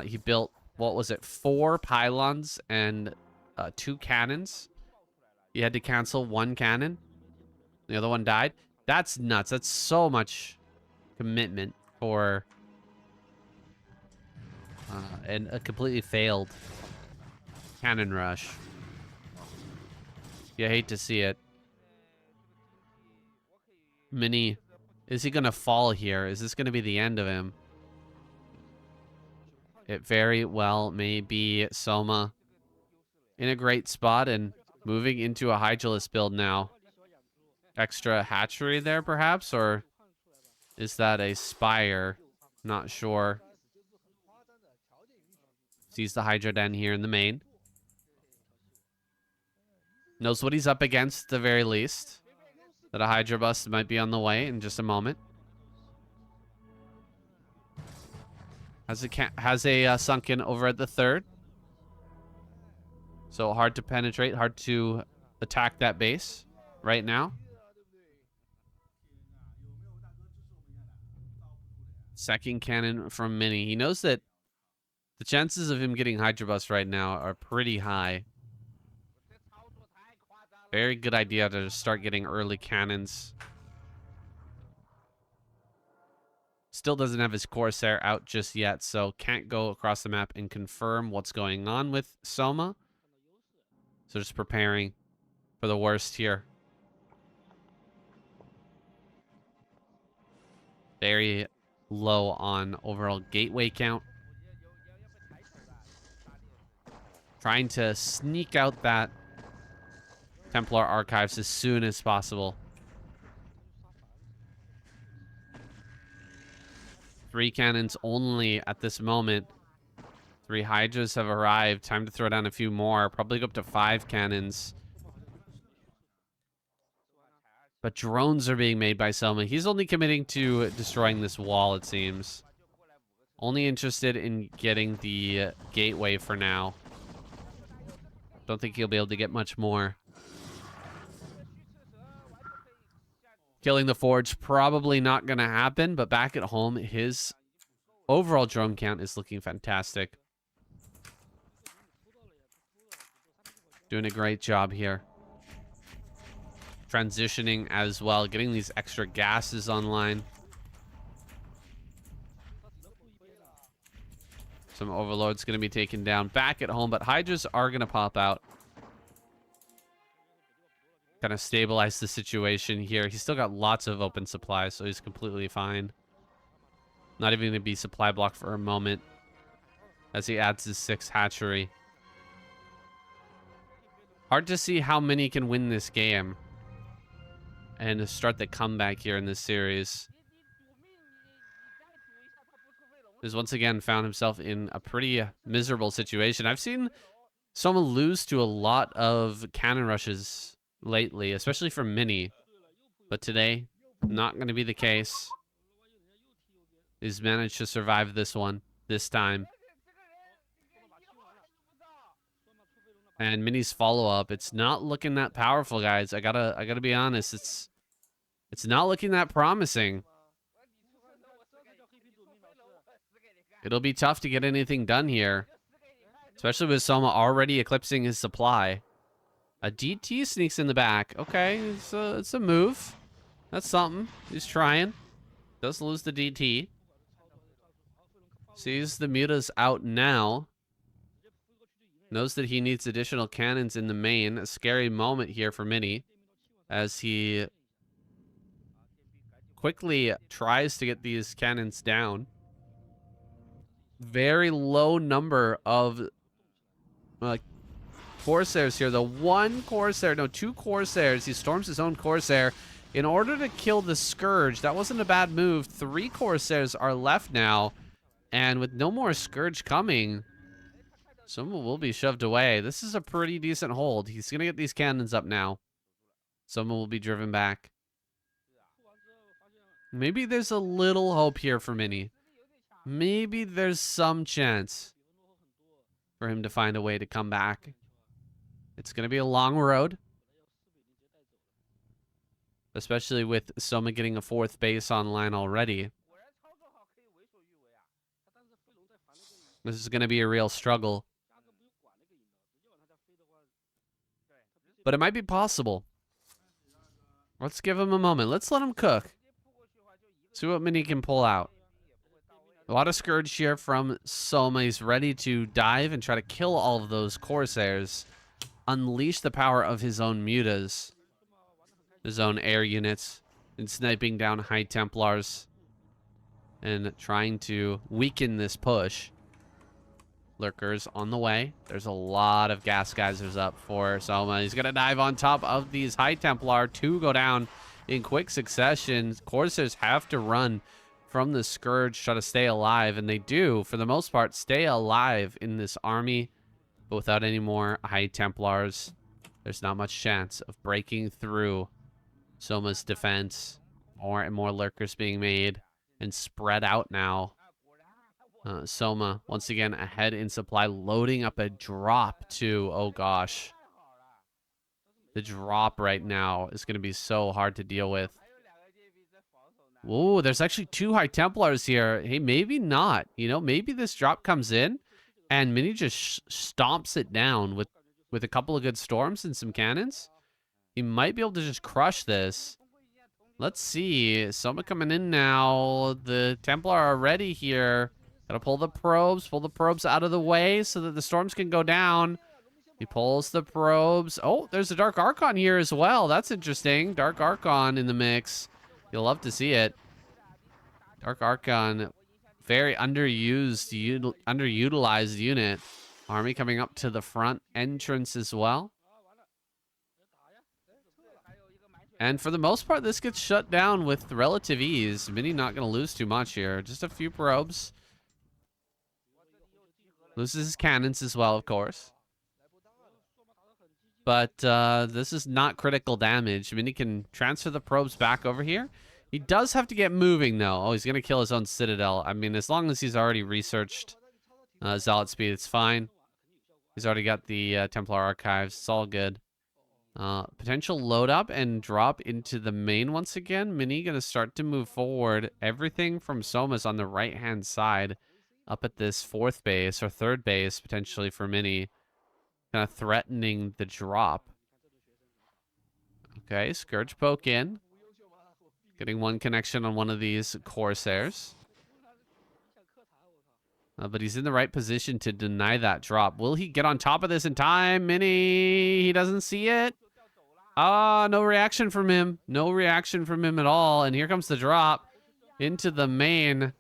A: He built, what was it, 4 pylons and 2 cannons. He had to cancel 1 cannon. The other one died. That's nuts. That's so much commitment for and a completely failed cannon rush. You hate to see it. Mini, is he gonna fall here? Is this gonna be the end of him? It very well may be. Soma in a great spot and moving into a Hydralisk build now. Extra hatchery there, perhaps? Or is that a Spire? Not sure. Sees the Hydra Den here in the main. Knows what he's up against at the very least. That a Hydra bust might be on the way in just a moment. Has a sunken over at the 3rd. So hard to penetrate, hard to attack that base right now. Second cannon from Mini. He knows that the chances of him getting Hydra Bust right now are pretty high. Very good idea to start getting early cannons. Still doesn't have his Corsair out just yet, so can't go across the map and confirm what's going on with Soma. So just preparing for the worst here. Very low on overall gateway count. Trying to sneak out that Templar Archives as soon as possible. 3 cannons only at this moment. 3 Hydras have arrived. Time to throw down a few more. Probably go up to 5 cannons. But drones are being made by Soma. He's only committing to destroying this wall, it seems. Only interested in getting the gateway for now. Don't think he'll be able to get much more. Killing the Forge, probably not going to happen, but back at home, his overall drone count is looking fantastic. Doing a great job here. Transitioning as well, getting these extra gases online. Some Overlord's going to be taken down back at home, but Hydras are going to pop out. Kind of stabilize the situation here. He's still got lots of open supplies, so he's completely fine. Not even going to be supply blocked for a moment as he adds his 6th hatchery. Hard to see how Mini can win this game and start the comeback here in this series. He's once again found himself in a pretty miserable situation. I've seen Soma lose to a lot of cannon rushes lately, especially from Mini. But today, not going to be the case. He's managed to survive this one, this time. And Mini's follow-up, it's not looking that powerful, guys. I gotta be honest. It's not looking that promising. It'll be tough to get anything done here, especially with Soma already eclipsing his supply. A DT sneaks in the back. Okay, it's a move. That's something. He's trying. Does lose the DT. Sees the mutas out now. Knows that he needs additional cannons in the main. A scary moment here for Mini as he quickly tries to get these cannons down. Very low number of Corsairs here. Two Corsairs. He storms his own Corsair in order to kill the Scourge. That wasn't a bad move. 3 Corsairs are left now. And with no more Scourge coming, Soma will be shoved away. This is a pretty decent hold. He's going to get these cannons up now. Soma will be driven back. Maybe there's a little hope here for Mini. Maybe there's some chance for him to find a way to come back. It's going to be a long road, especially with Soma getting a 4th base online already. This is going to be a real struggle. But it might be possible. Let's give him a moment. Let's let him cook. See what Mini can pull out. A lot of Scourge here from Soma. He's ready to dive and try to kill all of those Corsairs. Unleash the power of his own mutas. His own air units. And sniping down High Templars. And trying to weaken this push. Lurkers on the way. There's a lot of gas geysers up for Soma. He's going to dive on top of these High Templar. 2 go down in quick succession. Corsairs have to run from the Scourge, try to stay alive. And they do, for the most part, stay alive in this army. But without any more High Templars, there's not much chance of breaking through Soma's defense. More and more Lurkers being made and spread out now. Soma, once again, ahead in supply, loading up a drop too. Oh, gosh. The drop right now is going to be so hard to deal with. Ooh, there's actually 2 High Templars here. Hey, maybe not. You know, maybe this drop comes in and Mini just stomps it down with a couple of good storms and some cannons. He might be able to just crush this. Let's see. Soma coming in now. The Templar are ready here. Gotta pull the probes out of the way so that the storms can go down. He pulls the probes. Oh, there's a Dark Archon here as well. That's interesting. Dark Archon in the mix. You'll love to see it. Dark Archon, very underutilized unit. Army coming up to the front entrance as well. And for the most part, this gets shut down with relative ease. Mini not going to lose too much here. Just a few probes. Loses his cannons as well, of course. But this is not critical damage. Mini can transfer the probes back over here. He does have to get moving, though. Oh, he's going to kill his own citadel. I mean, as long as he's already researched Zealot speed, it's fine. He's already got the Templar archives. It's all good. Potential load up and drop into the main once again. Mini going to start to move forward. Everything from Soma's on the right-hand side. Up at this 4th base or 3rd base, potentially for Mini. Kind of threatening the drop. Okay, Scourge poke in. Getting one connection on one of these Corsairs. But he's in the right position to deny that drop. Will he get on top of this in time? Mini, he doesn't see it. No reaction from him. No reaction from him at all. And here comes the drop into the main.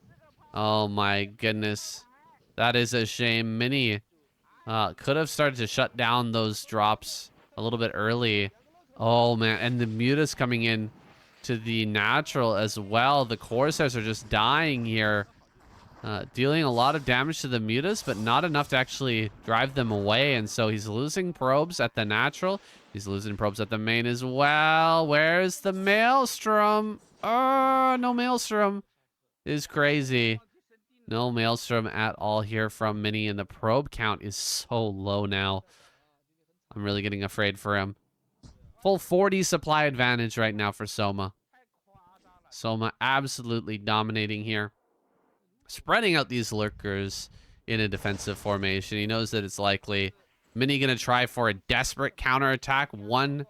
A: Oh my goodness. That is a shame. Mini could have started to shut down those drops a little bit early. Oh, man. And the Mutas coming in to the natural as well. The Corsairs are just dying here. Dealing a lot of damage to the Mutas, but not enough to actually drive them away. And so he's losing probes at the natural. He's losing probes at the main as well. Where's the Maelstrom? Oh, no Maelstrom. Is crazy. No Maelstrom at all here from Mini, and the probe count is so low now. I'm really getting afraid for him. Full 40 supply advantage right now for Soma. Soma absolutely dominating here. Spreading out these lurkers in a defensive formation. He knows that it's likely. Mini going to try for a desperate counterattack. One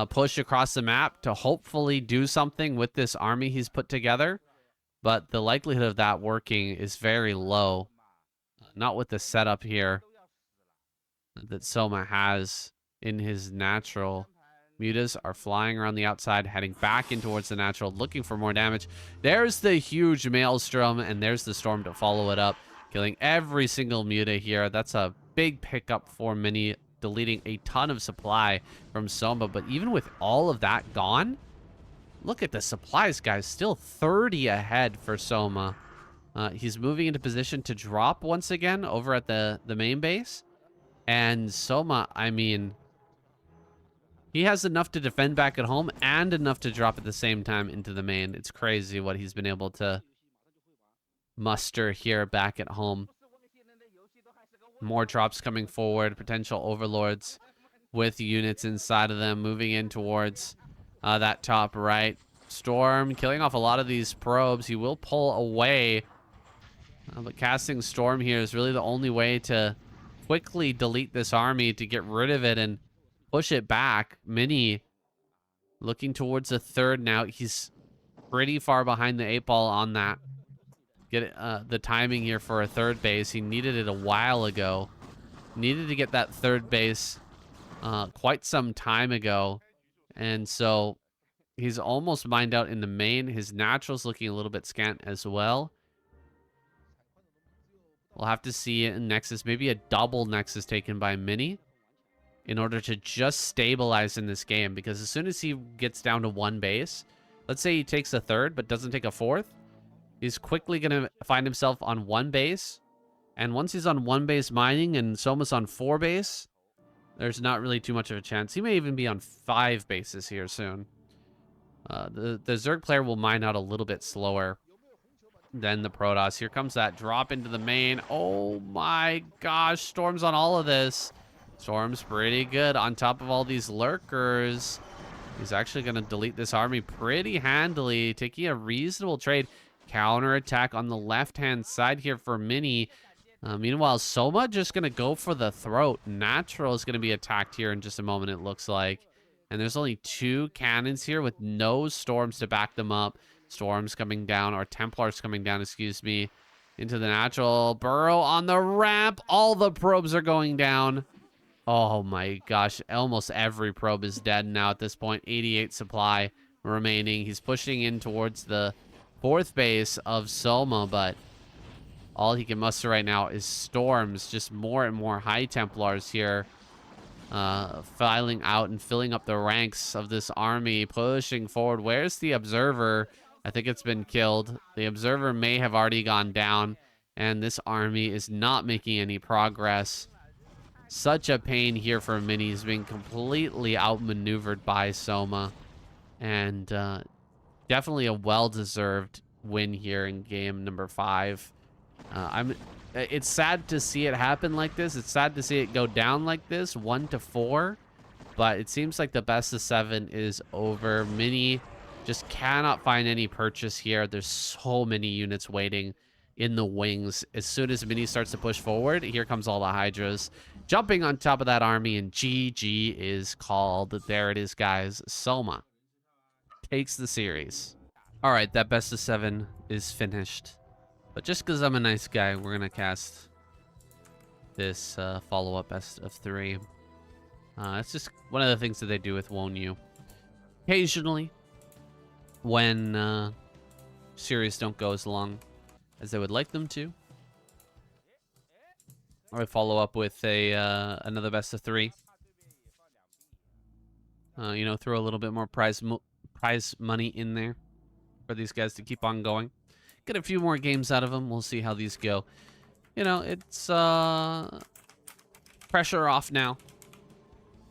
A: push across the map to hopefully do something with this army he's put together. But the likelihood of that working is very low. Not with the setup here that Soma has in his natural. Mutas are flying around the outside, heading back in towards the natural, looking for more damage. There's the huge Maelstrom, and there's the Storm to follow it up, killing every single Muta here. That's a big pickup for Mini, deleting a ton of supply from Soma. But even with all of that gone, look at the supplies, guys. Still 30 ahead for Soma. He's moving into position to drop once again over at the main base. And Soma, I mean, he has enough to defend back at home and enough to drop at the same time into the main. It's crazy what he's been able to muster here back at home. More drops coming forward. Potential overlords with units inside of them. Moving in towards that top right. Storm killing off a lot of these probes. He will pull away. But casting Storm here is really the only way to quickly delete this army, to get rid of it and push it back. Mini looking towards a third now. He's pretty far behind the 8-ball on that. Get the timing here for a third base. He needed it a while ago. Needed to get that third base quite some time ago. And so he's almost mined out in the main. His natural's looking a little bit scant as well. We'll have to see it in Nexus. Maybe a double Nexus taken by Mini in order to just stabilize in this game. Because as soon as he gets down to one base, let's say he takes a third but doesn't take a fourth, he's quickly going to find himself on one base. And once he's on one base mining and Soma's on 4 base, there's not really too much of a chance. He may even be on 5 bases here soon. The Zerg player will mine out a little bit slower than the Protoss. Here comes that drop into the main. Oh my gosh, Storm's on all of this. Storm's pretty good on top of all these lurkers. He's actually going to delete this army pretty handily, taking a reasonable trade. Counterattack on the left-hand side here for Mini. Meanwhile, Soma just going to go for the throat. Natural is going to be attacked here in just a moment, it looks like. And there's only 2 cannons here with no Storms to back them up. Storms coming down, or Templars coming down, excuse me, into the natural. Burrow on the ramp. All the probes are going down. Oh my gosh, almost every probe is dead now at this point. 88 supply remaining. He's pushing in towards the 4th base of Soma, but all he can muster right now is Storms. Just more and more High Templars here. Filing out and filling up the ranks of this army, pushing forward. Where's the Observer? I think it's been killed. The Observer may have already gone down, and this army is not making any progress. Such a pain here for Mini. He's being completely outmaneuvered by Soma, and definitely a well-deserved win here in game number 5. It's sad to see it happen like this. It's sad to see it go down like this, 1-4. But it seems like the best of 7 is over. Mini just cannot find any purchase here. There's so many units waiting in the wings. As soon as Mini starts to push forward, here comes all the Hydras jumping on top of that army, and GG is called. There it is, guys. Soma takes the series. All right, that best of 7 is finished. But just because I'm a nice guy, we're going to cast this follow-up best of 3. It's just one of the things that they do with Woniu. Occasionally, when series don't go as long as they would like them to, I follow up with a another best of 3. You know, throw a little bit more prize money in there for these guys to keep on going. Get a few more games out of them. We'll see how these go. You know, it's pressure off now.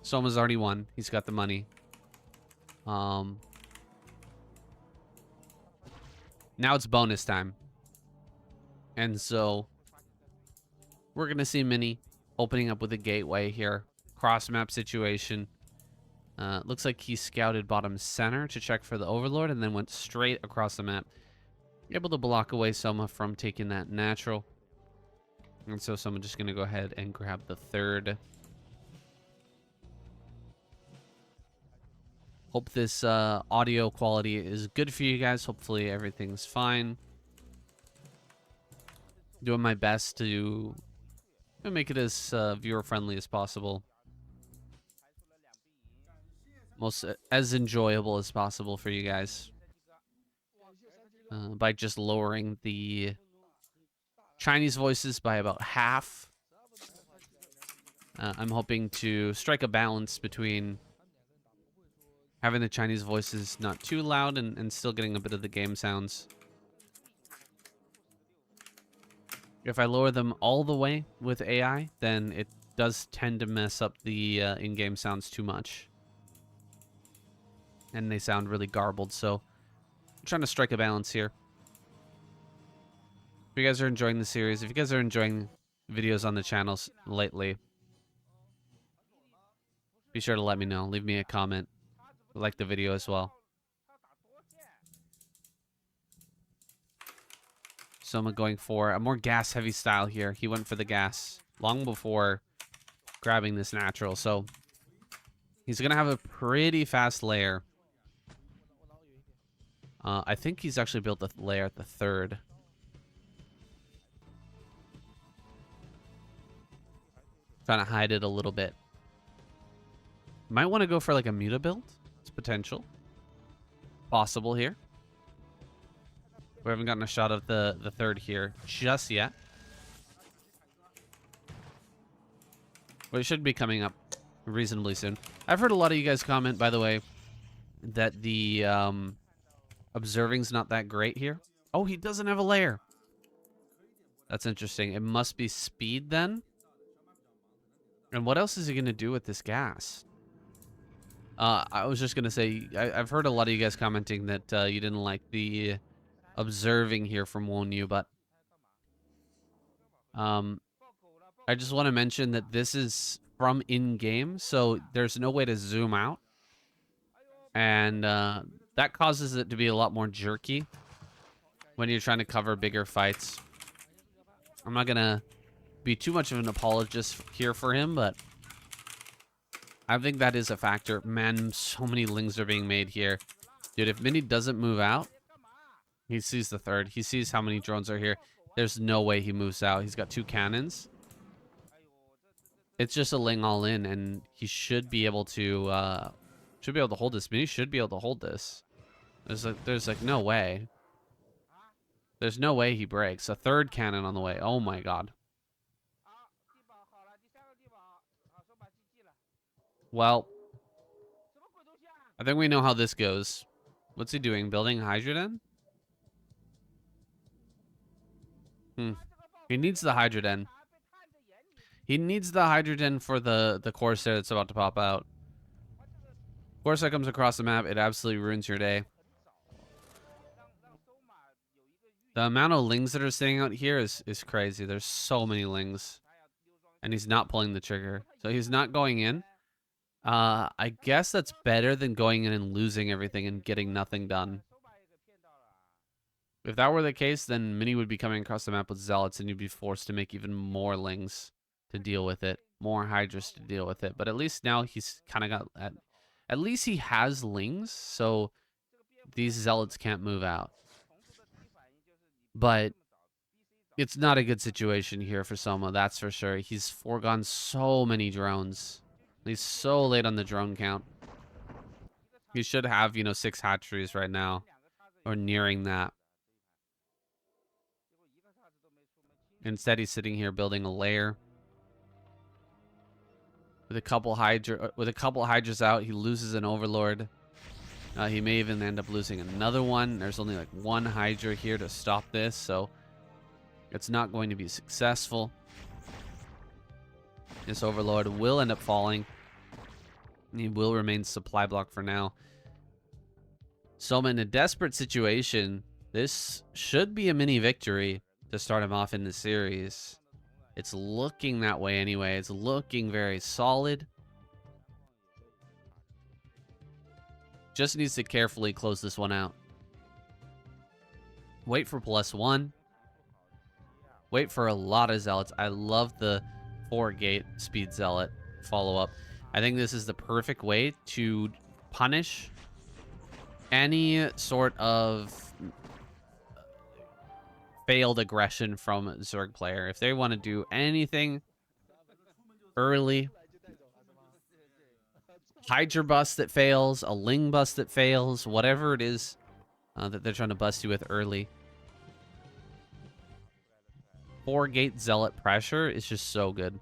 A: Soma's already won. He's got the money. Now it's bonus time. And so we're going to see Mini opening up with a gateway here. Cross map situation. Looks like he scouted bottom center to check for the Overlord and then went straight across the map. Able to block away Soma from taking that natural. And so Soma just going to go ahead and grab the third. Hope this audio quality is good for you guys. Hopefully everything's fine. Doing my best to make it as viewer friendly as possible. As enjoyable as possible for you guys. By just lowering the Chinese voices by about half. I'm hoping to strike a balance between having the Chinese voices not too loud and still getting a bit of the game sounds. If I lower them all the way with AI, then it does tend to mess up the in-game sounds too much. And they sound really garbled, so I'm trying to strike a balance here. If you guys are enjoying the series, if you guys are enjoying videos on the channels lately, be sure to let me know. Leave me a comment. Like the video as well. Soma going for a more gas-heavy style here. He went for the gas long before grabbing this natural, so he's going to have a pretty fast layer. I think he's actually built the layer at the third. Trying to hide it a little bit. Might want to go for like a muta build. It's potential. Possible here. We haven't gotten a shot of the third here just yet. But it should be coming up reasonably soon. I've heard a lot of you guys comment, by the way, that the observing's not that great here. Oh, he doesn't have a layer. That's interesting. It must be speed then. And what else is he going to do with this gas? I was just going to say, I've heard a lot of you guys commenting that you didn't like the observing here from Woniu, but I just want to mention that this is from in-game, so there's no way to zoom out. And that causes it to be a lot more jerky when you're trying to cover bigger fights. I'm not going to be too much of an apologist here for him, but I think that is a factor. Man, so many lings are being made here. Dude, if Mini doesn't move out, he sees the third. He sees how many drones are here. There's no way he moves out. He's got 2 cannons. It's just a ling all in, and he should be able to hold this. Mini should be able to hold this. There's like no way. There's no way he breaks. A third cannon on the way. Oh my god. Well, I think we know how this goes. What's he doing? Building Hydroden? He needs the Hydroden. He needs the Hydrogen for the Corsair that's about to pop out. Corsair comes across the map. It absolutely ruins your day. The amount of lings that are staying out here is crazy. There's so many lings. And he's not pulling the trigger. So he's not going in. I guess that's better than going in and losing everything and getting nothing done. If that were the case, then Mini would be coming across the map with Zealots and you'd be forced to make even more lings to deal with it. More Hydras to deal with it. But at least now he's kind of got... At least he has lings, so these Zealots can't move out. But it's not a good situation here for Soma, that's for sure. He's foregone so many drones. He's so late on the drone count. He should have, 6 hatcheries right now. Or nearing that. Instead, he's sitting here building a lair. With a couple Hydras out, he loses an Overlord. He may even end up losing another one. There's only like one Hydra here to stop this, so it's not going to be successful. This Overlord will end up falling. He will remain supply block for now. Soma in a desperate situation. This should be a mini victory to start him off in the series. It's looking that way anyway. It's looking very solid. Just needs to carefully close this one out. Wait for +1. Wait for a lot of Zealots. I love the 4-gate speed Zealot follow-up. I think this is the perfect way to punish any sort of failed aggression from Zerg player. If they want to do anything early, Hydra bust that fails, a Ling bust that fails, whatever it is that they're trying to bust you with early. 4-gate Zealot pressure is just so good.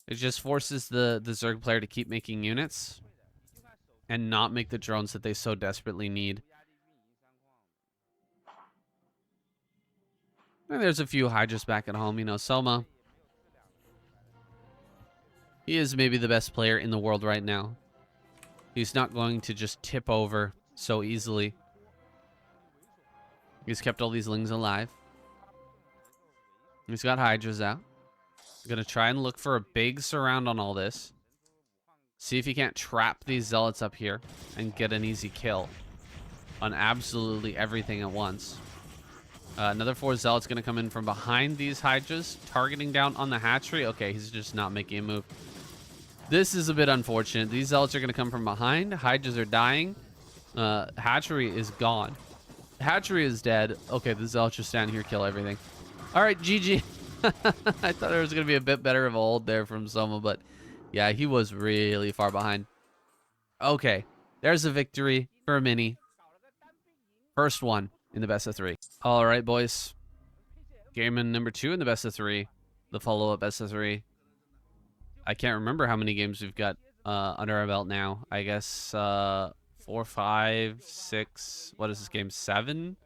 A: It just forces the Zerg player to keep making units and not make the drones that they so desperately need. And there's a few Hydras back at home. You know, Soma, he is maybe the best player in the world right now. He's not going to just tip over so easily. He's kept all these Lings alive. He's got Hydras out. Gonna try and look for a big surround on all this. See if he can't trap these Zealots up here and get an easy kill on absolutely everything at once. Another 4 Zealots gonna come in from behind these Hydras, targeting down on the hatchery. Okay, he's just not making a move. This is a bit unfortunate. These Zealots are gonna come from behind. Hydras are dying. Hatchery is gone. Hatchery is dead. Okay, the Zealots just stand here, kill everything. All right, GG. I thought there was going to be a bit better of a hold there from Soma, but yeah, he was really far behind. Okay, there's a victory for a mini. First one in the best of 3. All right, boys. Game in number 2 in the best of 3. The follow-up best of 3. I can't remember how many games we've got under our belt now. I guess 4, 5, 6. What is this game? 7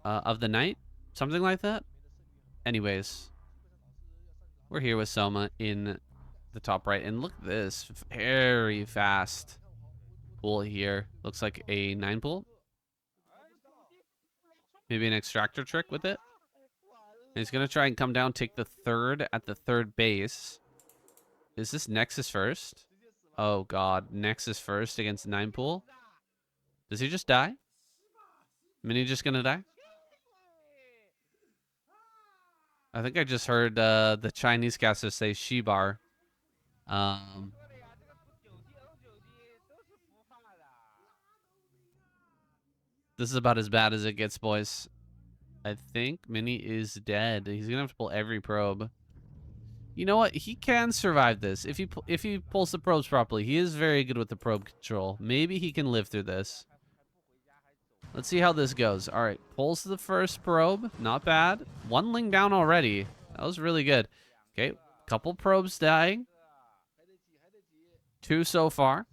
A: of the night? Something like that? Anyways, we're here with Soma in the top right. And look at this. Very fast pool here. Looks like a 9 pool. Maybe an extractor trick with it. And he's going to try and come down, take the 3rd at the 3rd base. Is this Nexus first? Oh, God. Nexus first against 9 pool. Does he just die? Mini just going to die? I think I just heard the Chinese caster say Shibar. This is about as bad as it gets, boys. I think Mini is dead. He's gonna have to pull every probe. You know what? He can survive this if he pulls the probes properly. He is very good with the probe control. Maybe he can live through this. Let's see how this goes. All right, pulls the first probe. Not bad. 1 Ling down already. That was really good. Okay, couple probes dying. 2 so far.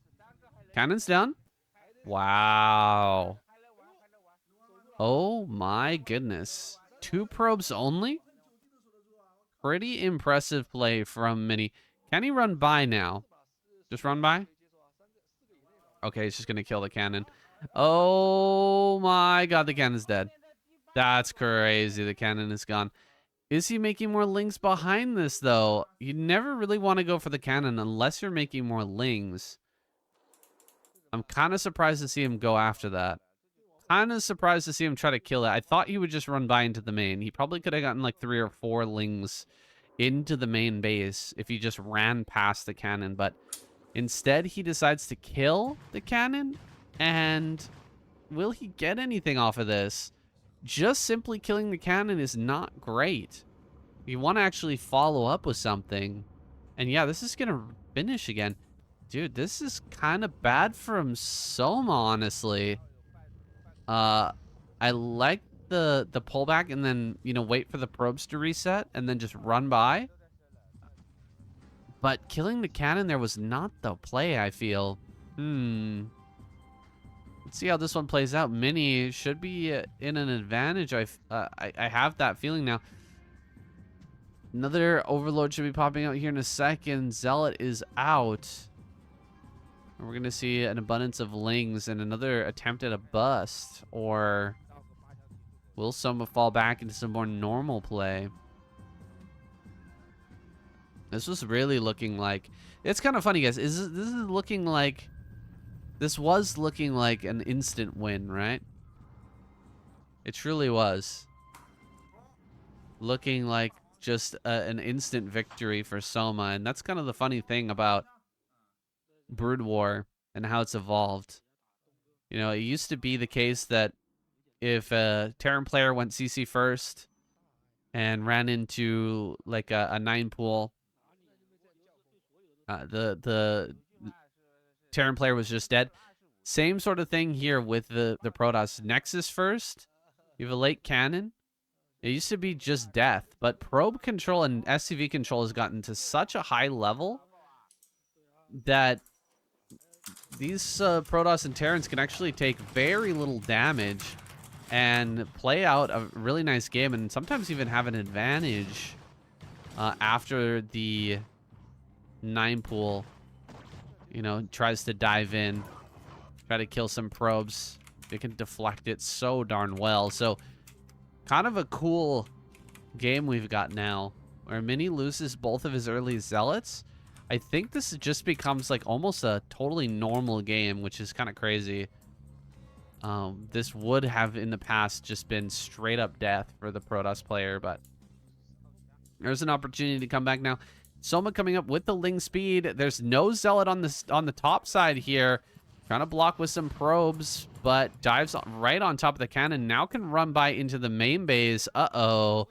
A: Cannon's down. Wow. Oh my goodness. 2 probes only? Pretty impressive play from Mini. Can he run by now? Just run by? Okay, he's just going to kill the cannon. Oh my God, the cannon's dead. That's crazy. The cannon is gone. Is he making more Lings behind this, though? You never really want to go for the cannon unless you're making more Lings. I'm kind of surprised to see him go after that. Kind of surprised to see him try to kill it. I thought he would just run by into the main. He probably could have gotten like 3 or 4 Lings into the main base if he just ran past the cannon. But instead, he decides to kill the cannon. And will he get anything off of this? Just simply killing the cannon is not great. You want to actually follow up with something. And yeah, this is going to finish again. Dude, this is kind of bad from Soma, honestly. I like the pullback and then, you know, wait for the probes to reset and then just run by. But killing the cannon there was not the play, I feel. Let's see how this one plays out. Mini should be in an advantage. I have that feeling now. Another Overlord should be popping out here in a second. Zealot is out. And we're going to see an abundance of Lings and another attempt at a bust. Or will Soma fall back into some more normal play? This was really looking like... It's kind of funny, guys. This was looking like an instant win, right? It truly was. Looking like just an instant victory for Soma. And that's kind of the funny thing about Broodwar and how it's evolved. You know, it used to be the case that if a Terran player went CC first and ran into like a 9 pool, the Terran player was just dead. Same sort of thing here with the Protoss. Nexus first, you have a late cannon. It used to be just death, but probe control and SCV control has gotten to such a high level that these Protoss and Terrans can actually take very little damage and play out a really nice game, and sometimes even have an advantage after the 9 pool, you know, tries to dive in, try to kill some probes. They can deflect it so darn well. So kind of a cool game we've got now, where Mini loses both of his early Zealots. I think this just becomes like almost a totally normal game, which is kind of crazy. This would have in the past just been straight up death for the Protoss player, but there's an opportunity to come back now. Soma coming up with the Ling speed. There's no Zealot on the top side here. Trying to block with some probes, but dives right on top of the cannon. Now can run by into the main base. Uh-oh.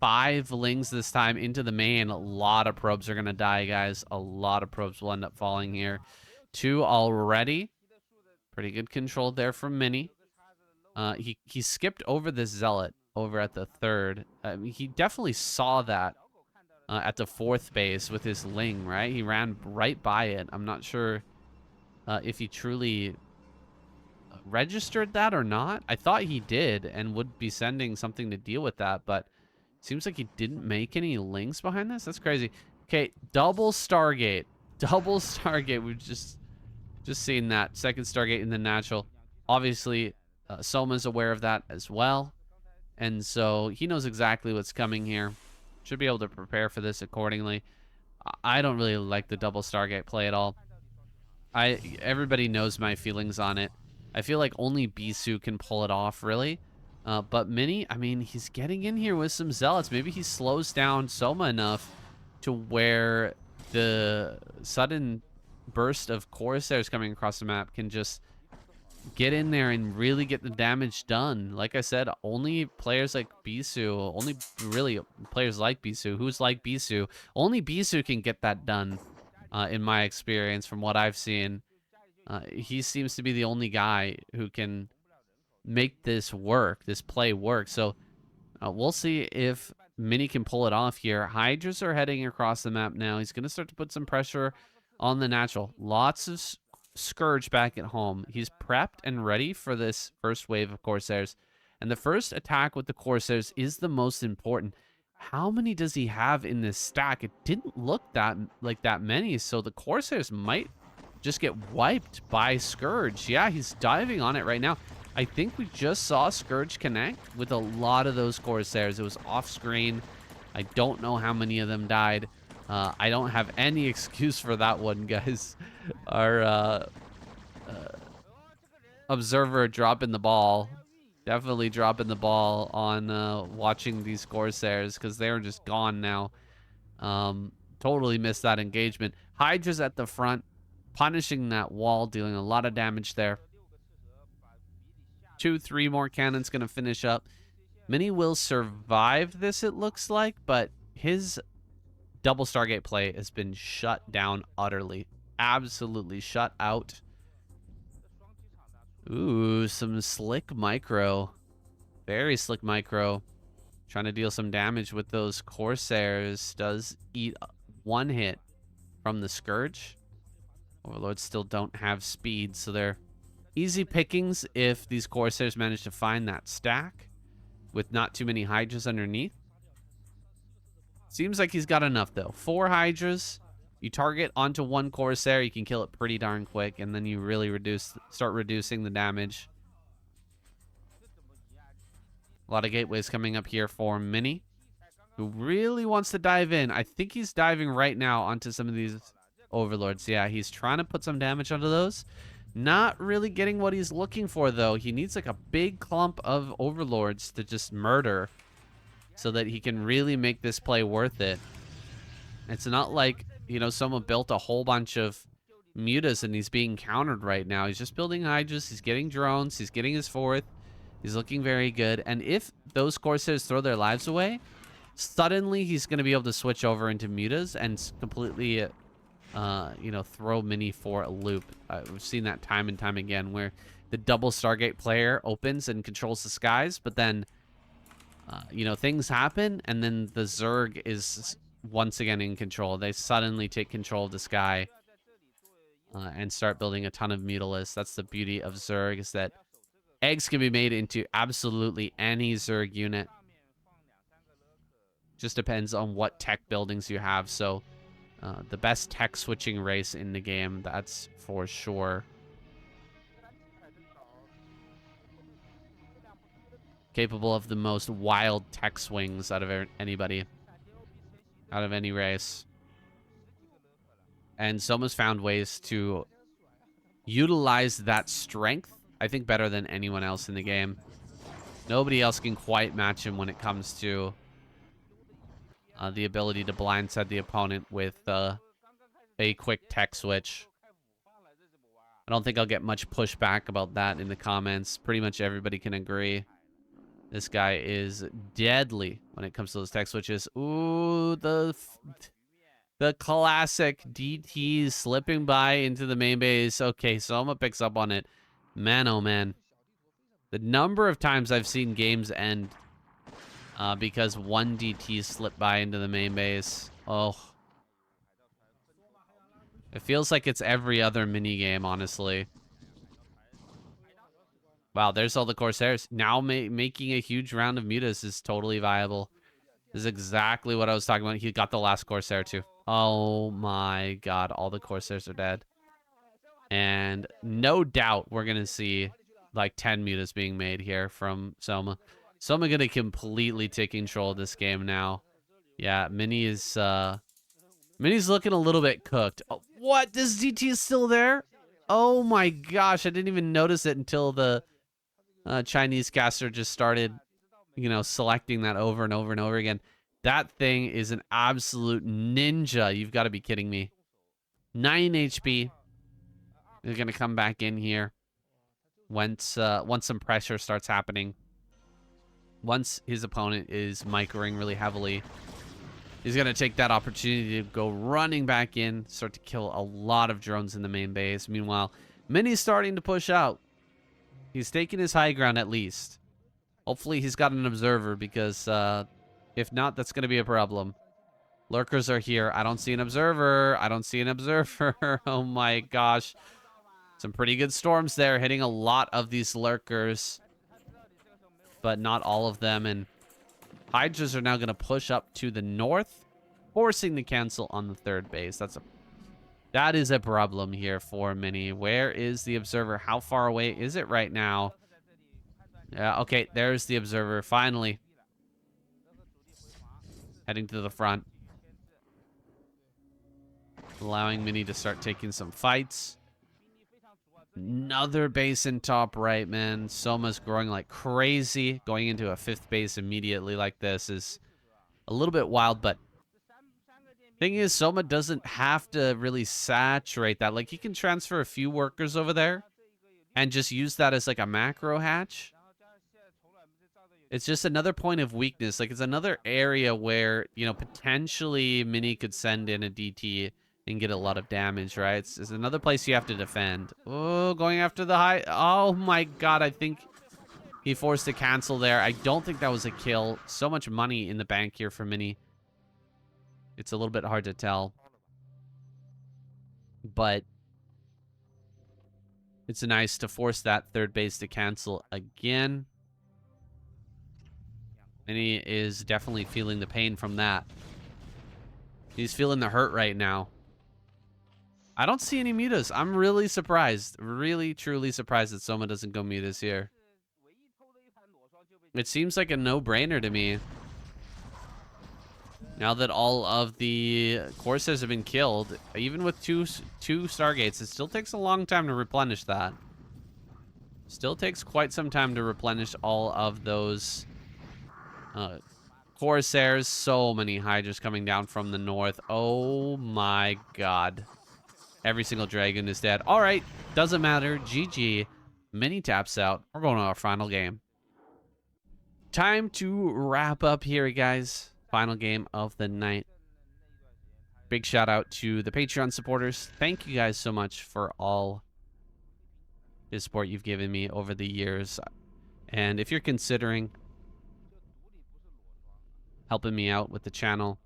A: 5 Lings this time into the main. A lot of probes are going to die, guys. A lot of probes will end up falling here. 2 already. Pretty good control there from Mini. He skipped over this Zealot over at the 3rd. He definitely saw that at the 4th base with his Ling, right? He ran right by it. I'm not sure if he truly registered that or not. I thought he did and would be sending something to deal with that, but seems like he didn't make any Lings behind this. That's crazy. Okay, double Stargate. Double Stargate. We've just seen that. Second Stargate in the natural. Obviously, Soma's aware of that as well, and so he knows exactly what's coming here. Should be able to prepare for this accordingly. I don't really like the double Stargate play at all. Everybody knows my feelings on it. I feel like only Bisu can pull it off, really. But Mini, I mean, he's getting in here with some Zealots. Maybe he slows down Soma enough to where the sudden burst of Corsairs coming across the map can just get in there and really get the damage done. Like I said, only players like Bisu, only really players like Bisu, who's like Bisu, only Bisu can get that done. In my experience, from what I've seen, he seems to be the only guy who can make this work, this play work. So we'll see if Mini can pull it off here. Hydras are heading across the map now. He's going to start to put some pressure on the natural. Lots of Scourge back at home. He's prepped and ready for this first wave of Corsairs. And the first attack with the Corsairs is the most important. How many does he have in this stack? It didn't look that many, so the Corsairs might just get wiped by Scourge. Yeah, he's diving on it right now. I think we just saw Scourge connect with a lot of those Corsairs. It was off screen. I don't know how many of them died. I don't have any excuse for that one, guys. Our observer dropping the ball. Definitely dropping the ball on watching these Corsairs, because they're just gone now. Totally missed that engagement. Hydra's at the front, punishing that wall, dealing a lot of damage there. 2, 3 more cannons going to finish up. Mini will survive this, it looks like, but his double Stargate play has been shut down utterly. Absolutely shut out. Ooh, some slick micro. Very slick micro. Trying to deal some damage with those Corsairs. Does eat one hit from the Scourge. Overlords still don't have speed, so they're easy pickings if these Corsairs manage to find that stack with not too many Hydras underneath. Seems like he's got enough, though. 4 Hydras. You target onto one Corsair, you can kill it pretty darn quick, and then you really start reducing the damage. A lot of gateways coming up here for Mini, who really wants to dive in. I think he's diving right now onto some of these Overlords. Yeah, he's trying to put some damage onto those. Not really getting what he's looking for, though. He needs like a big clump of Overlords to just murder so that he can really make this play worth it. It's not like, you know, someone built a whole bunch of mutas and he's being countered right now. He's just building Hydras. He's getting drones. He's getting his 4th. He's looking very good. And if those Corsairs throw their lives away, suddenly he's going to be able to switch over into mutas and completely, you know, throw Mini for a loop. We've seen that time and time again where the double Stargate player opens and controls the skies, but then, you know, things happen and then the Zerg is once again in control. They suddenly take control of the sky and start building a ton of Mutalisks. That's the beauty of Zerg, is that eggs can be made into absolutely any Zerg unit. Just depends on what tech buildings you have. So the best tech switching race in the game, that's for sure. Capable of the most wild tech swings out of anybody. Out of any race. And Soma's found ways to utilize that strength, I think, better than anyone else in the game. Nobody else can quite match him when it comes to the ability to blindside the opponent with a quick tech switch. I don't think I'll get much pushback about that in the comments. Pretty much everybody can agree. This guy is deadly when it comes to those tech switches. Ooh, the classic DT slipping by into the main base. Okay, Soma picks up on it. Man, oh man. The number of times I've seen games end because one DT slipped by into the main base. Oh. It feels like it's every other mini game, honestly. Wow, there's all the Corsairs. Now making a huge round of mutas is totally viable. This is exactly what I was talking about. He got the last Corsair, too. Oh my god, all the Corsairs are dead. And no doubt we're going to see like 10 mutas being made here from Soma. Soma going to completely take control of this game now. Yeah, Mini is... Mini's looking a little bit cooked. Oh, what? This DT is still there? Oh my gosh, I didn't even notice it until the Chinese caster just started, you know, selecting that over and over and over again. That thing is an absolute ninja. You've got to be kidding me. 9 HP. They're going to come back in here once some pressure starts happening. Once his opponent is microing really heavily, he's going to take that opportunity to go running back in, start to kill a lot of drones in the main base. Meanwhile, Mini's starting to push out. He's taking his high ground at least. Hopefully he's got an observer, because if not, that's going to be a problem. Lurkers are here. I don't see an observer. I don't see an observer. Oh my gosh. Some pretty good storms there, hitting a lot of these lurkers, but not all of them. And Hydras are now going to push up to the north, forcing the cancel on the 3rd base. That is a problem here for Mini. Where is the observer? How far away is it right now? Yeah, okay, there's the observer, finally. Heading to the front. Allowing Mini to start taking some fights. Another base in top right, man. Soma's growing like crazy. Going into a 5th base immediately like this is a little bit wild, but thing is, Soma doesn't have to really saturate that. Like, he can transfer a few workers over there and just use that as like a macro hatch. It's just another point of weakness. Like, it's another area where, you know, potentially Mini could send in a DT and get a lot of damage, right? It's another place you have to defend. Oh, going after the high. Oh my god, I think He forced a cancel there. I don't think that was a kill. So much money in the bank here for Mini. It's a little bit hard to tell. But it's nice to force that third base to cancel again. Mini is definitely feeling the pain from that. He's feeling the hurt right now. I don't see any mutas. I'm really surprised. Really, truly surprised that Soma doesn't go mutas here. It seems like a no-brainer to me. Now that all of the Corsairs have been killed, even with two Stargates, it still takes a long time to replenish that. Still takes quite some time to replenish all of those Corsairs. So many Hydras coming down from the north. Oh my god. Every single dragon is dead. All right, doesn't matter. GG. Mini taps out. We're going to our final game. Time to wrap up here, guys. Final game of the night. Big shout out to the Patreon supporters. Thank you guys so much for all the support you've given me over the years. And if you're considering helping me out with the channel,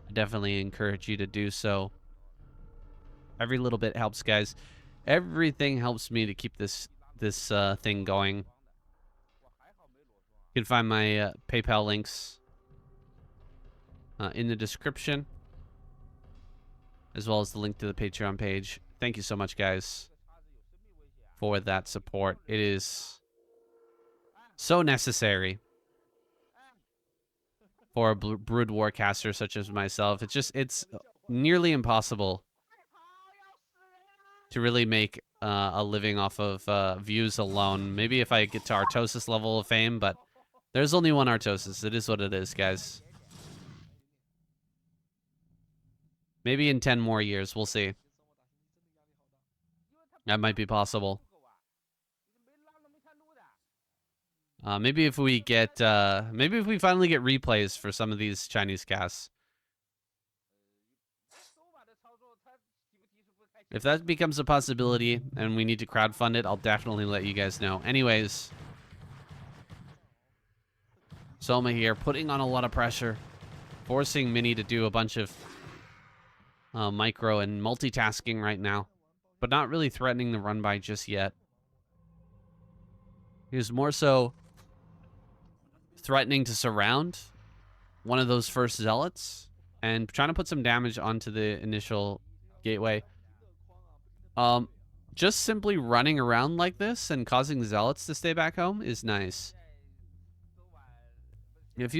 A: I definitely encourage you to do so. Every little bit helps, guys. Everything helps me to keep this thing going. You can find my PayPal links in the description, as well as the link to the Patreon page. Thank you so much, guys, for that support. It is so necessary for a Broodwar caster such as myself. It's nearly impossible to really make a living off of views alone. Maybe if I get to Artosis level of fame, but there's only one Artosis. It is what it is, guys. Maybe in 10 more years. We'll see. That might be possible. Maybe if we get... maybe if we finally get replays for some of these Chinese casts. If that becomes a possibility and we need to crowdfund it, I'll definitely let you guys know. Anyways, Soma here, putting on a lot of pressure, forcing Mini to do a bunch of micro and multitasking right now, but not really threatening the run by just yet. He was more so threatening to surround one of those first zealots and trying to put some damage onto the initial gateway. Just simply running around like this and causing zealots to stay back home is nice. If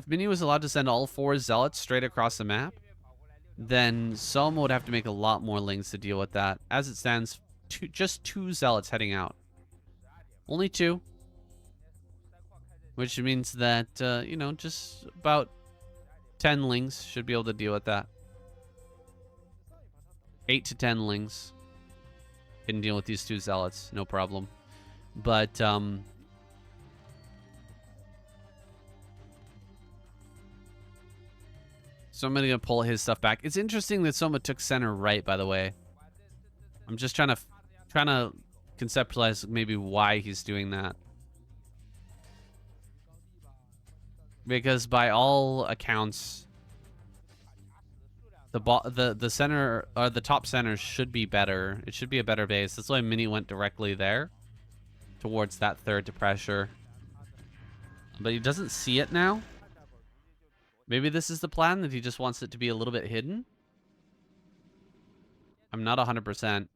A: Mini was allowed to send all 4 zealots straight across the map, then Soma would have to make a lot more lings to deal with that. As it stands, just 2 zealots heading out. Only 2. Which means that, you know, just about 10 lings should be able to deal with that. 8 to 10 lings can deal with these 2 zealots, no problem. But, Soma gonna pull his stuff back. It's interesting that Soma took center right, by the way. I'm just trying to conceptualize maybe why he's doing that. Because by all accounts, the center or the top center should be better. It should be a better base. That's why Mini went directly there towards that third to pressure. But he doesn't see it now. Maybe this is the plan, that he just wants it to be a little bit hidden. I'm not 100%.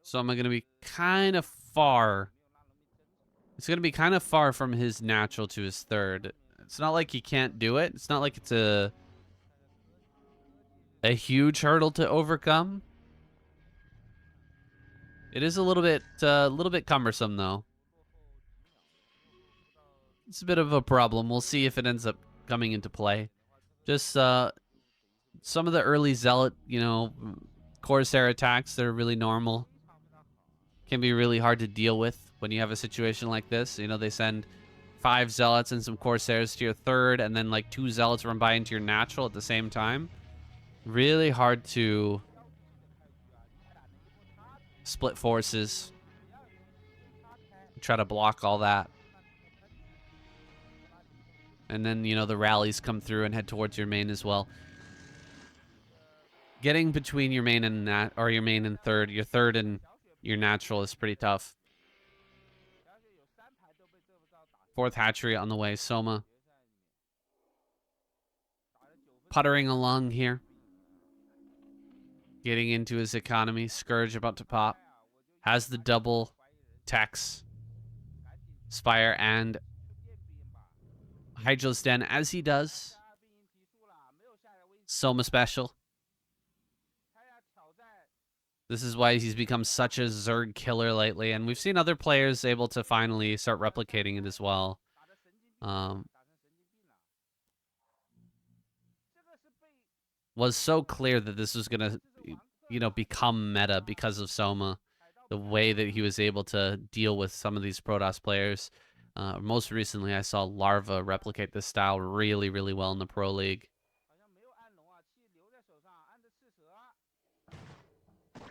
A: So I'm going to be kind of far. It's going to be kind of far from his natural to his third. It's not like he can't do it. It's not like it's a huge hurdle to overcome. It is a little bit cumbersome, though. It's a bit of a problem. We'll see if it ends up coming into play. Just some of the early Zealot, you know, Corsair attacks, they're really normal. Can be really hard to deal with when you have a situation like this. You know, they send 5 Zealots and some Corsairs to your third, and then like 2 Zealots run by into your natural at the same time. Really hard to split forces. Try to block all that. And then, you know, the rallies come through and head towards your main as well. Getting between your main and your main and third, your third and your natural is pretty tough. Fourth hatchery on the way. Soma puttering along here. Getting into his economy. Scourge about to pop. Has the double techs. Spire and Hydra's Den as he does. Soma special. This is why he's become such a Zerg killer lately. And we've seen other players able to finally start replicating it as well. Was so clear that this was going to, you know, become meta because of Soma. The way that he was able to deal with some of these Protoss players. Most recently, I saw Larva replicate this style really, really well in the Pro League.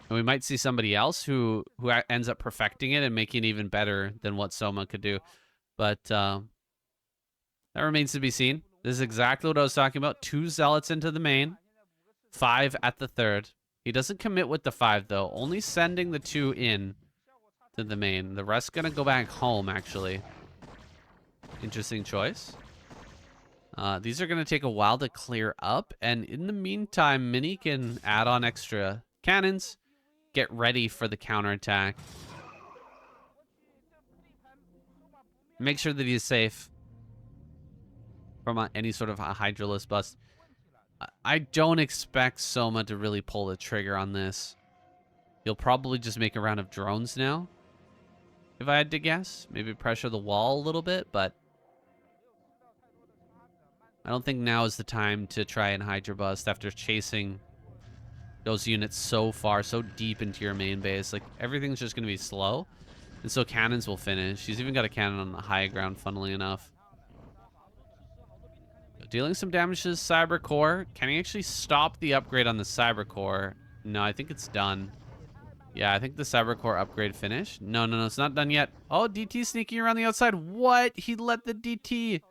A: And we might see somebody else who ends up perfecting it and making it even better than what Soma could do. But that remains to be seen. This is exactly what I was talking about. 2 Zealots into the main. 5 at the third. He doesn't commit with the 5, though. Only sending the 2 in to the main. The rest going to go back home, actually. Interesting choice. These are going to take a while to clear up. And in the meantime, Mini can add on extra cannons. Get ready for the counterattack. Make sure that he's safe from any sort of a Hydralisk bust. I don't expect Soma to really pull the trigger on this. He'll probably just make a round of drones now, if I had to guess. Maybe pressure the wall a little bit, but I don't think now is the time to try and Hydra bust after chasing those units so far, so deep into your main base. Like, everything's just going to be slow, and so cannons will finish. He's even got a cannon on the high ground, funnily enough. Dealing some damage to the Cyber Core. Can he actually stop the upgrade on the Cyber Core? No, I think it's done. Yeah, I think the Cyber Core upgrade finished. No, it's not done yet. Oh, DT sneaking around the outside. What? He let the DT. He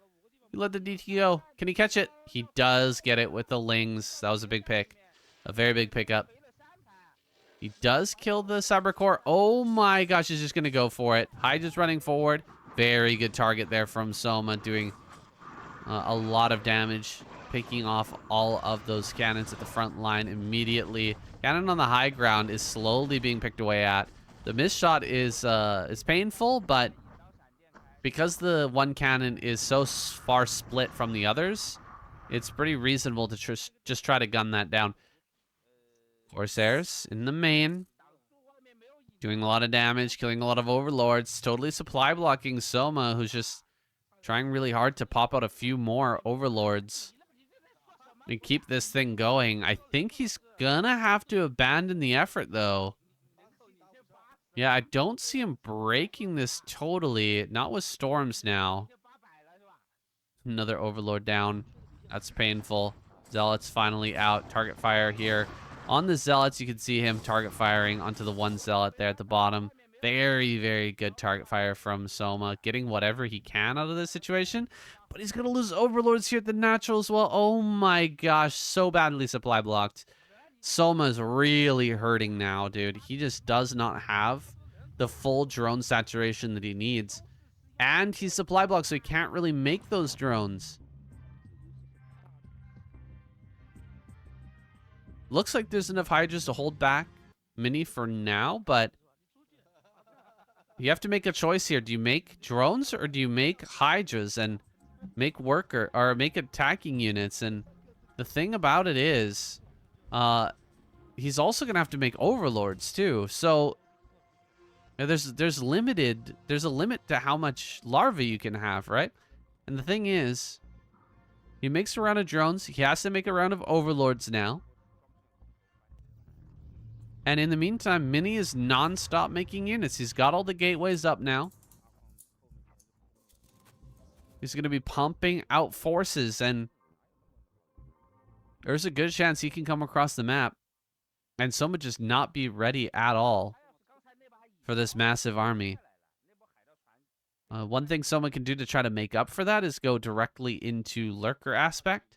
A: let the DT go. Can he catch it? He does get it with the Lings. That was a big pick. A very big pickup. He does kill the Cyber Core. Oh my gosh, he's just going to go for it. Hydra's running forward. Very good target there from Soma, doing a lot of damage, picking off all of those cannons at the front line immediately. Cannon on the high ground is slowly being picked away at. The miss shot is painful, but because the one cannon is so far split from the others, it's pretty reasonable to just try to gun that down. Corsairs in the main, doing a lot of damage, killing a lot of overlords, totally supply blocking Soma, who's just trying really hard to pop out a few more overlords and keep this thing going. I think he's gonna have to abandon the effort, though. Yeah, I don't see him breaking this totally. Not with storms now. Another overlord down. That's painful. Zealots finally out. Target fire here. On the Zealots, you can see him target firing onto the one Zealot there at the bottom. Very, very good target fire from Soma. Getting whatever he can out of this situation. But he's going to lose overlords here at the natural as well. Oh my gosh, so badly supply blocked. Soma's really hurting now, dude. He just does not have the full drone saturation that he needs. And he's supply blocked, so he can't really make those drones. Looks like there's enough Hydras to hold back Mini for now, but you have to make a choice here. Do you make drones or do you make Hydras and make worker or make attacking units? And the thing about it is, he's also gonna have to make overlords too. So there's a limit to how much larvae you can have, right? And the thing is, he makes a round of drones. He has to make a round of overlords now. And in the meantime, Mini is non-stop making units. He's got all the gateways up now. He's going to be pumping out forces, and There's a good chance he can come across the map and Soma just not be ready at all for this massive army. One thing Soma can do to try to make up for that is go directly into lurker aspect,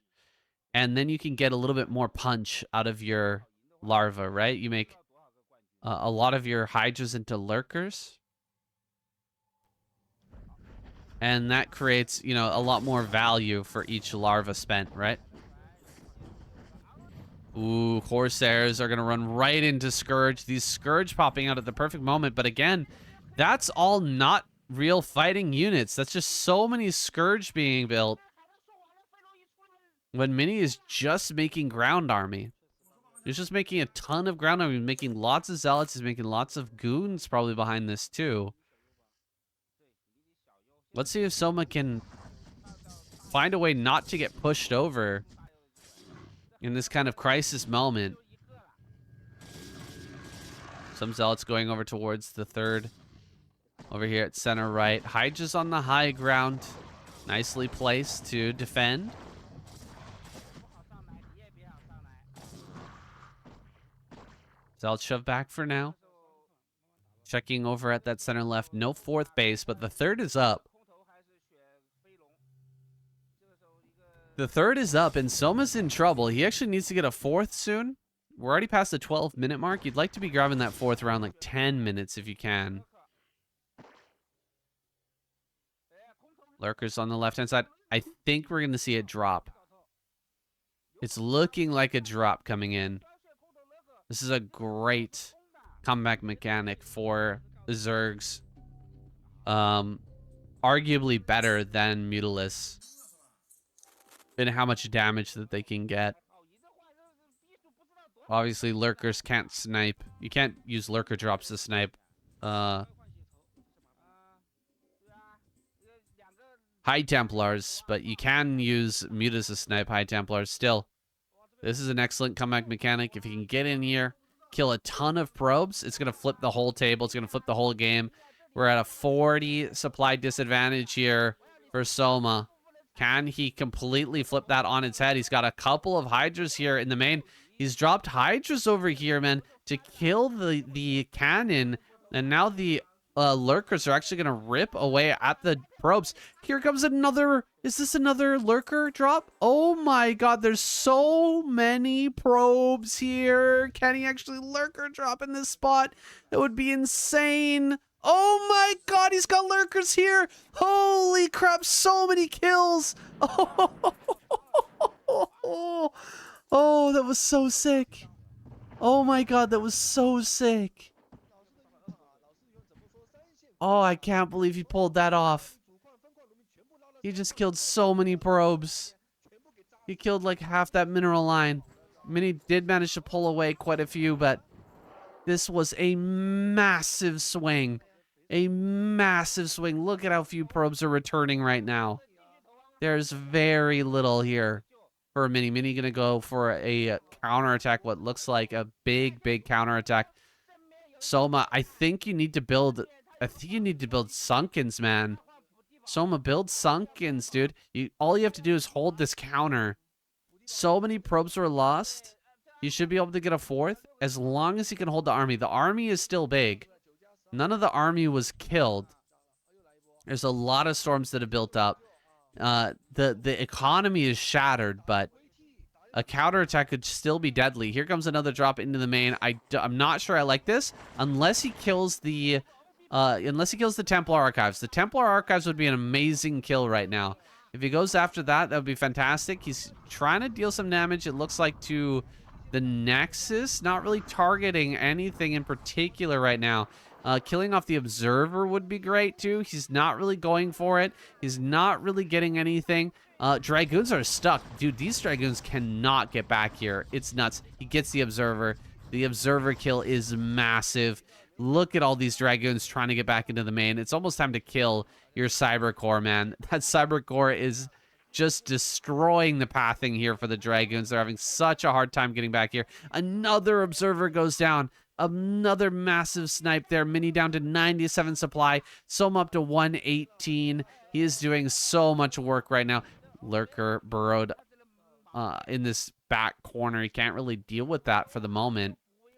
A: and then you can get a little bit more punch out of your larva, right? You make a lot of your hydras into lurkers, and that creates, you know, a lot more value for each larva spent, right? Ooh, Corsairs are going to run right into Scourge. These Scourge popping out at the perfect moment. But again, that's all not real fighting units. That's just so many Scourge being built when Mini is just making ground army. He's just making a ton of ground army. He's making lots of Zealots. He's making lots of Goons probably behind this too. Let's see if Soma can find a way not to get pushed over in this kind of crisis moment. Some Zealots going over towards the third. Over here at center right. Hydra's on the high ground. Nicely placed to defend. Zealots shove back for now. Checking over at that center left. No fourth base, but the third is up. The third is up, and Soma's in trouble. He actually needs to get a fourth soon. We're already past the 12-minute mark. You'd like to be grabbing that fourth around like 10 minutes if you can. Lurkers on the left-hand side. I think we're going to see a drop. It's looking like a drop coming in. This is a great comeback mechanic for the Zergs. Arguably better than Mutalisk in how much damage that they can get. Obviously, Lurkers can't snipe. You can't use Lurker drops to snipe. High Templars, but you can use Mutas to snipe High Templars. Still, this is an excellent comeback mechanic. If you can get in here, kill a ton of probes, it's going to flip the whole table. It's going to flip the whole game. We're at a 40 supply disadvantage here for Soma. Can he completely flip that on its head? He's got a couple of Hydras here in the main. He's dropped Hydras over here, man, to kill the cannon. And now the Lurkers are actually going to rip away at the probes. Here comes another... Is this another Lurker drop? Oh my god, there's so many probes here. Can he actually Lurker drop in this spot? That would be insane. Oh my god, he's got Lurkers here. Holy crap, so many kills. Oh, that was so sick. Oh my god, that was so sick. Oh, I can't believe he pulled that off. He just killed so many probes. He killed like half that mineral line. Mini did manage to pull away quite a few, but this was a massive swing. A massive swing. Look at how few probes are returning right now. There's very little here for Mini. Mini gonna go for a counterattack, what looks like a big counterattack. Soma, I think you need to build Sunkens, man. Soma, build Sunkens, dude. All you have to do is hold this counter. So many probes were lost. You should be able to get a fourth as long as you can hold the army. The army is still big. None of the army was killed. There's a lot of storms that have built up. The economy is shattered, but a counterattack could still be deadly. Here comes another drop into the main. I'm not sure I like this unless he kills the Templar Archives. The Templar Archives would be an amazing kill right now. If he goes after that, that would be fantastic. He's trying to deal some damage, it looks like, to the Nexus. Not really targeting anything in particular right now. Killing off the Observer would be great, too. He's not really going for it. He's not really getting anything. Dragoons are stuck. Dude, these Dragoons cannot get back here. It's nuts. He gets the Observer. The Observer kill is massive. Look at all these Dragoons trying to get back into the main. It's almost time to kill your Cyber Core, man. That Cyber Core is just destroying the pathing here for the Dragoons. They're having such a hard time getting back here. Another Observer goes down. Another massive snipe there. Mini down to 97 supply. Soma up to 118. He is doing so much work right now. Lurker burrowed in this back corner. He can't really deal with that for the moment.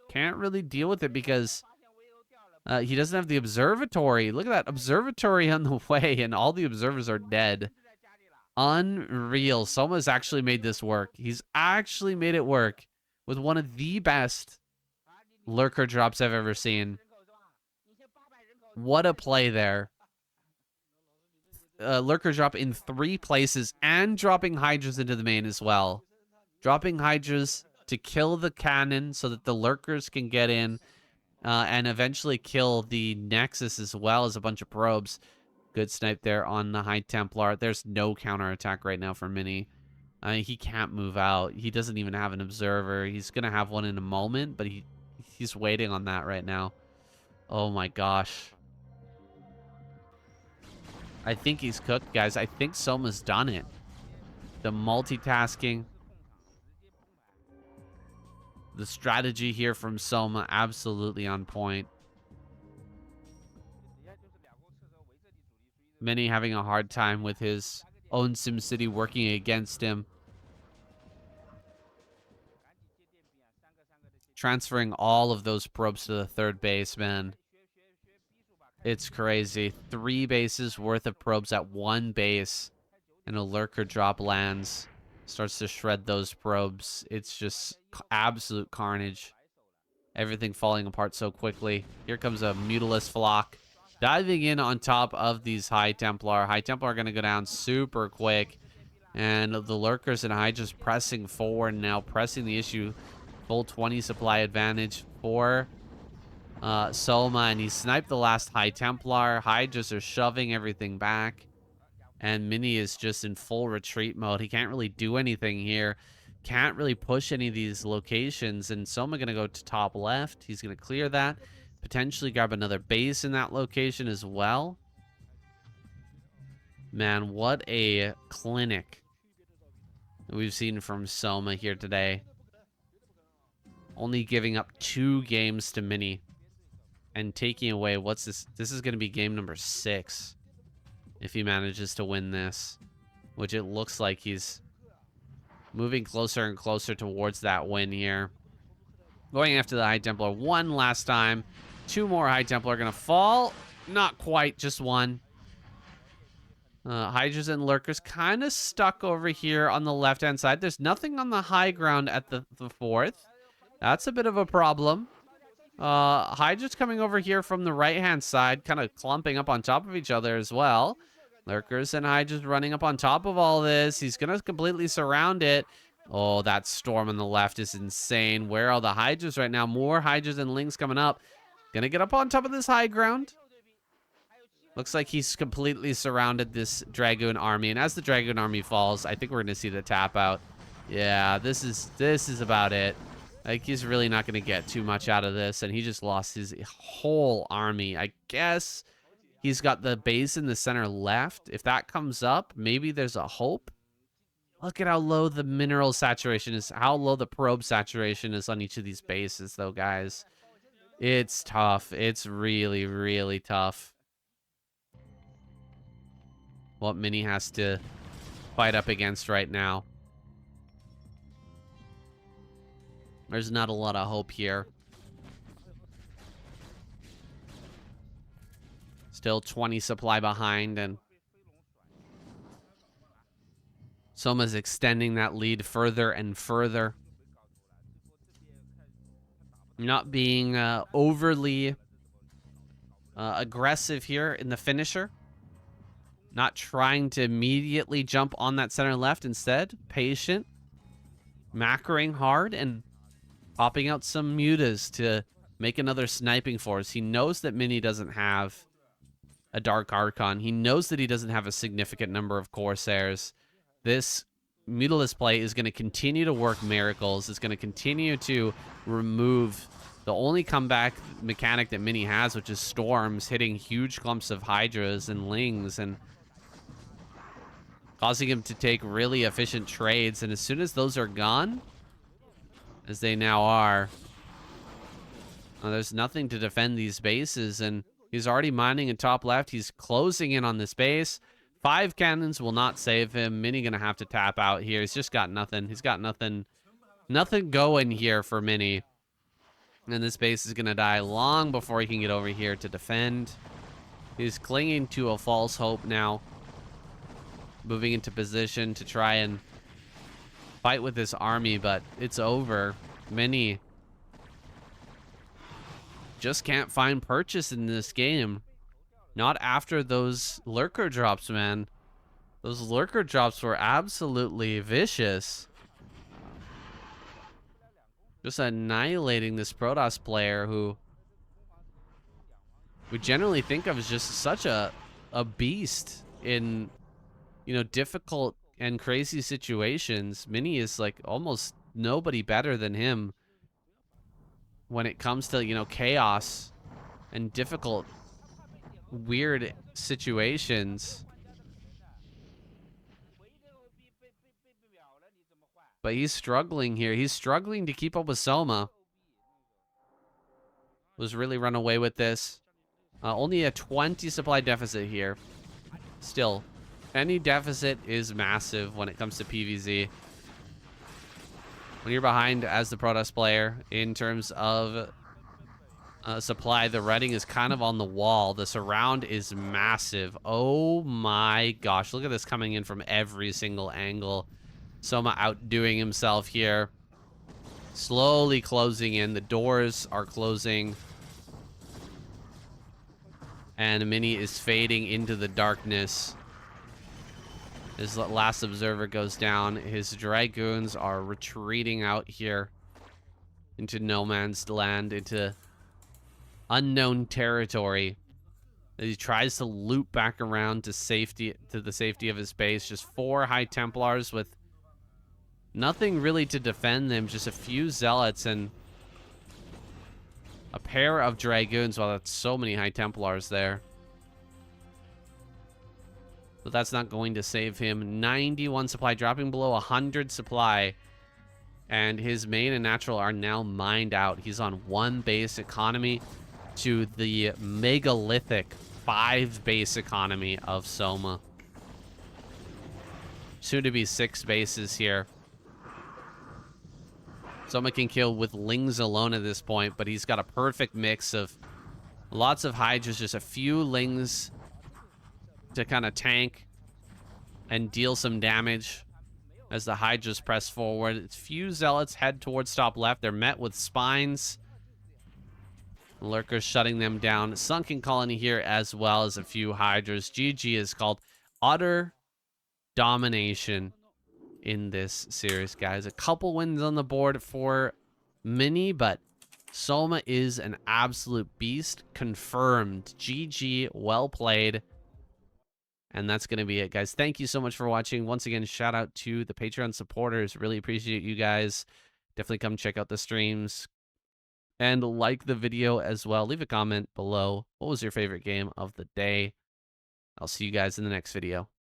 A: Can't really deal with it because he doesn't have the observatory. Look at that observatory on the way, and all the observers are dead. Unreal. Soma's actually made this work. He's actually made it work with one of the best lurker drops I've ever seen. What a play there. Lurker drop in 3 places and dropping Hydras into the main as well. Dropping Hydras to kill the cannon so that the lurkers can get in and eventually kill the Nexus as well as a bunch of probes. Good snipe there on the High Templar. There's no counterattack right now for Mini. He can't move out. He doesn't even have an observer. He's going to have one in a moment, but he's waiting on that right now. Oh my gosh. I think he's cooked, guys. I think Soma's done it. The multitasking. The strategy here from Soma, absolutely on point. Many having a hard time with his own SimCity working against him. Transferring all of those probes to the 3rd base, man. It's crazy. 3 bases worth of probes at 1 base. And a lurker drop lands. Starts to shred those probes. It's just absolute carnage. Everything falling apart so quickly. Here comes a Mutilus flock. Diving in on top of these High Templar. High Templar are going to go down super quick. And the lurkers and Hydras pressing forward now. Pressing the issue. Full 20 supply advantage for Soma. And he sniped the last High Templar. Hydras are shoving everything back. And Mini is just in full retreat mode. He can't really do anything here. Can't really push any of these locations. And Soma going to go to top left. He's going to clear that. Potentially grab another base in that location as well. Man, what a clinic we've seen from Soma here today. Only giving up 2 games to Mini. And taking away, what's this? This is going to be game number 6. If he manages to win this. Which it looks like he's moving closer and closer towards that win here. Going after the High Templar one last time. 2 more High Templar are going to fall. Not quite, just 1. Hydras and Lurkers kind of stuck over here on the left-hand side. There's nothing on the high ground at the 4th. That's a bit of a problem. Hydras coming over here from the right-hand side, kind of clumping up on top of each other as well. Lurkers and Hydras running up on top of all this. He's going to completely surround it. Oh, that storm on the left is insane. Where are the Hydras right now? More Hydras and Lings coming up. Gonna get up on top of this high ground. Looks like he's completely surrounded this Dragoon army. And as the Dragoon army falls, I think we're gonna see the tap out. Yeah, this is about it. Like, he's really not gonna get too much out of this. And he just lost his whole army. I guess he's got the base in the center left. If that comes up, maybe there's a hope. Look at how low the mineral saturation is. How low the probe saturation is on each of these bases, though, guys. It's tough. It's really, really tough. What Mini has to fight up against right now. There's not a lot of hope here. Still 20 supply behind, and Soma's extending that lead further and further. Not being overly aggressive here in the finisher. Not trying to immediately jump on that center left. Instead, patient. Macroing hard and popping out some mutas to make another sniping force. He knows that Mini doesn't have a Dark Archon. He knows that he doesn't have a significant number of Corsairs. This Mutilus play is going to continue to work miracles. It's going to continue to remove the only comeback mechanic that Mini has, which is storms, hitting huge clumps of Hydras and Lings and causing him to take really efficient trades. And as soon as those are gone, as they now are, there's nothing to defend these bases. And he's already mining in top left. He's closing in on this base. 5 cannons will not save him. Mini gonna have to tap out here. He's just got nothing. He's got nothing Nothing going here for Mini. And this base is going to die long before he can get over here to defend. He's clinging to a false hope now. Moving into position to try and fight with this army, but it's over. Mini just can't find purchase in this game. Not after those lurker drops, man. Those lurker drops were absolutely vicious. Just annihilating this Protoss player who we generally think of as just such a beast in, you know, difficult and crazy situations. Mini is like almost nobody better than him when it comes to, you know, chaos and difficult, weird situations. But he's struggling here. He's struggling to keep up with Soma. Was really run away with this. Only a 20 supply deficit here. Still, any deficit is massive when it comes to PvZ. When you're behind as the Protoss player in terms of supply, the writing is kind of on the wall. The surround is massive. Oh my gosh, look at this coming in from every single angle. Soma outdoing himself here. Slowly closing in. The doors are closing. And Mini is fading into the darkness. His last observer goes down. His Dragoons are retreating out here into no man's land, into unknown territory. He tries to loop back around to safety, to the safety of his base. Just 4 High Templars with nothing really to defend them. Just a few Zealots and a pair of Dragoons. Well, that's so many High Templars there. But that's not going to save him. 91 supply, dropping below 100 supply. And his main and natural are now mined out. He's on 1 base economy to the megalithic 5 base economy of Soma. Soon to be 6 bases here. Soma can kill with Lings alone at this point, but he's got a perfect mix of lots of Hydras, just a few Lings to kind of tank and deal some damage as the Hydras press forward. It's few Zealots head towards top left. They're met with Spines. Lurkers shutting them down. Sunken Colony here as well as a few Hydras. GG is called utter domination in this series, guys. A couple wins on the board for Mini, but Soma is an absolute beast. Confirmed. GG, well played. And that's going to be it, guys. Thank you so much for watching. Once again, shout out to the Patreon supporters. Really appreciate you guys. Definitely come check out the streams and like the video as well. Leave a comment below. What was your favorite game of the day? I'll see you guys in the next video.